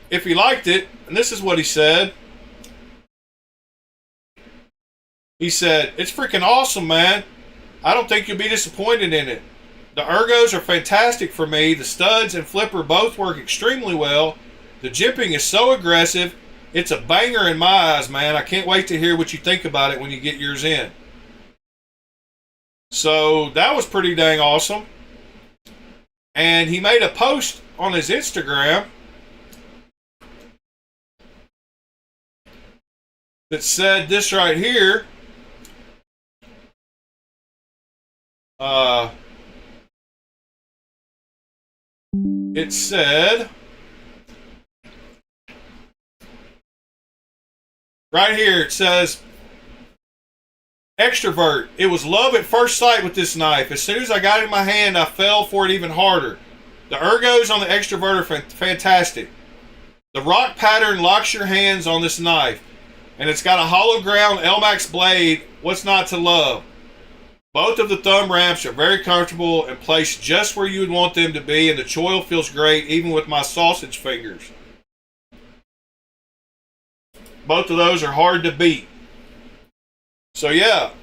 if he liked it, and this is what he said. He said, "It's freaking awesome, man. I don't think you'll be disappointed in it. The ergos are fantastic for me. The studs and flipper both work extremely well. The jimping is so aggressive. It's a banger in my eyes, man. I can't wait to hear what you think about it when you get yours in." So that was pretty dang awesome. And he made a post on his Instagram that said this right here. It said right here, it says, "Extrovert, it was love at first sight with this knife. As soon as I got it in my hand, I fell for it even harder. The ergos on the Extrovert are fantastic. The rock pattern locks your hands on this knife, and it's got a hollow ground LMAX blade. What's not to love? Both of the thumb ramps are very comfortable and placed just where you would want them to be, and the choil feels great even with my sausage fingers. Both of those are hard to beat." So yeah,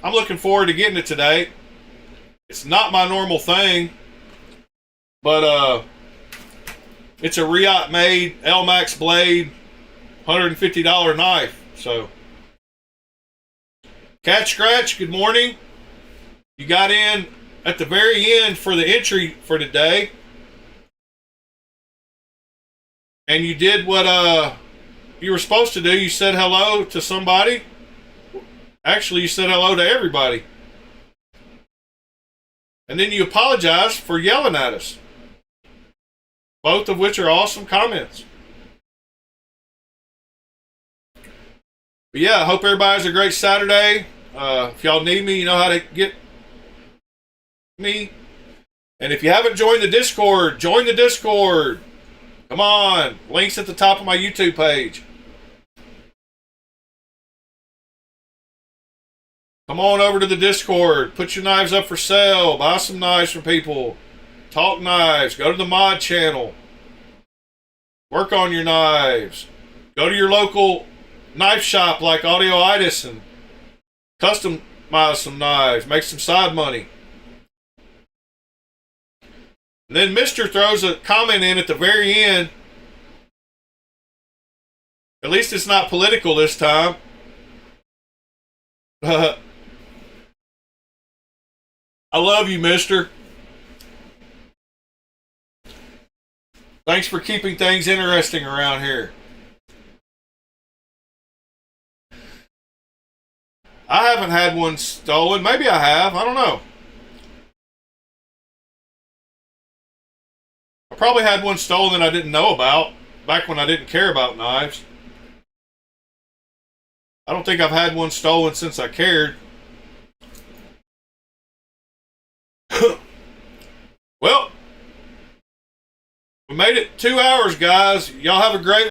I'm looking forward to getting it today. It's not my normal thing, but it's a Riot made LMAX blade, $150 knife. So Cat Scratch, good morning. You got in at the very end for the entry for today, and you did what you were supposed to do. You said hello to somebody. Actually, you said hello to everybody, and then you apologized for yelling at us, both of which are awesome comments. But yeah, I hope everybody has a great Saturday. If y'all need me, you know how to get me. And if you haven't joined the Discord, join the Discord. Come on. Links at the top of my YouTube page. Come on over to the Discord. Put your knives up for sale. Buy some knives from people. Talk knives. Go to the mod channel. Work on your knives. Go to your local knife shop like Audio-itis and customize some knives. Make some side money. And then Mr. throws a comment in at the very end. At least it's not political this time. I love you, Mister. Thanks for keeping things interesting around here. I haven't had one stolen. Maybe I have. I don't know. I probably had one stolen that I didn't know about back when I didn't care about knives. I don't think I've had one stolen since I cared. Well, we made it 2 hours, guys. Y'all have a great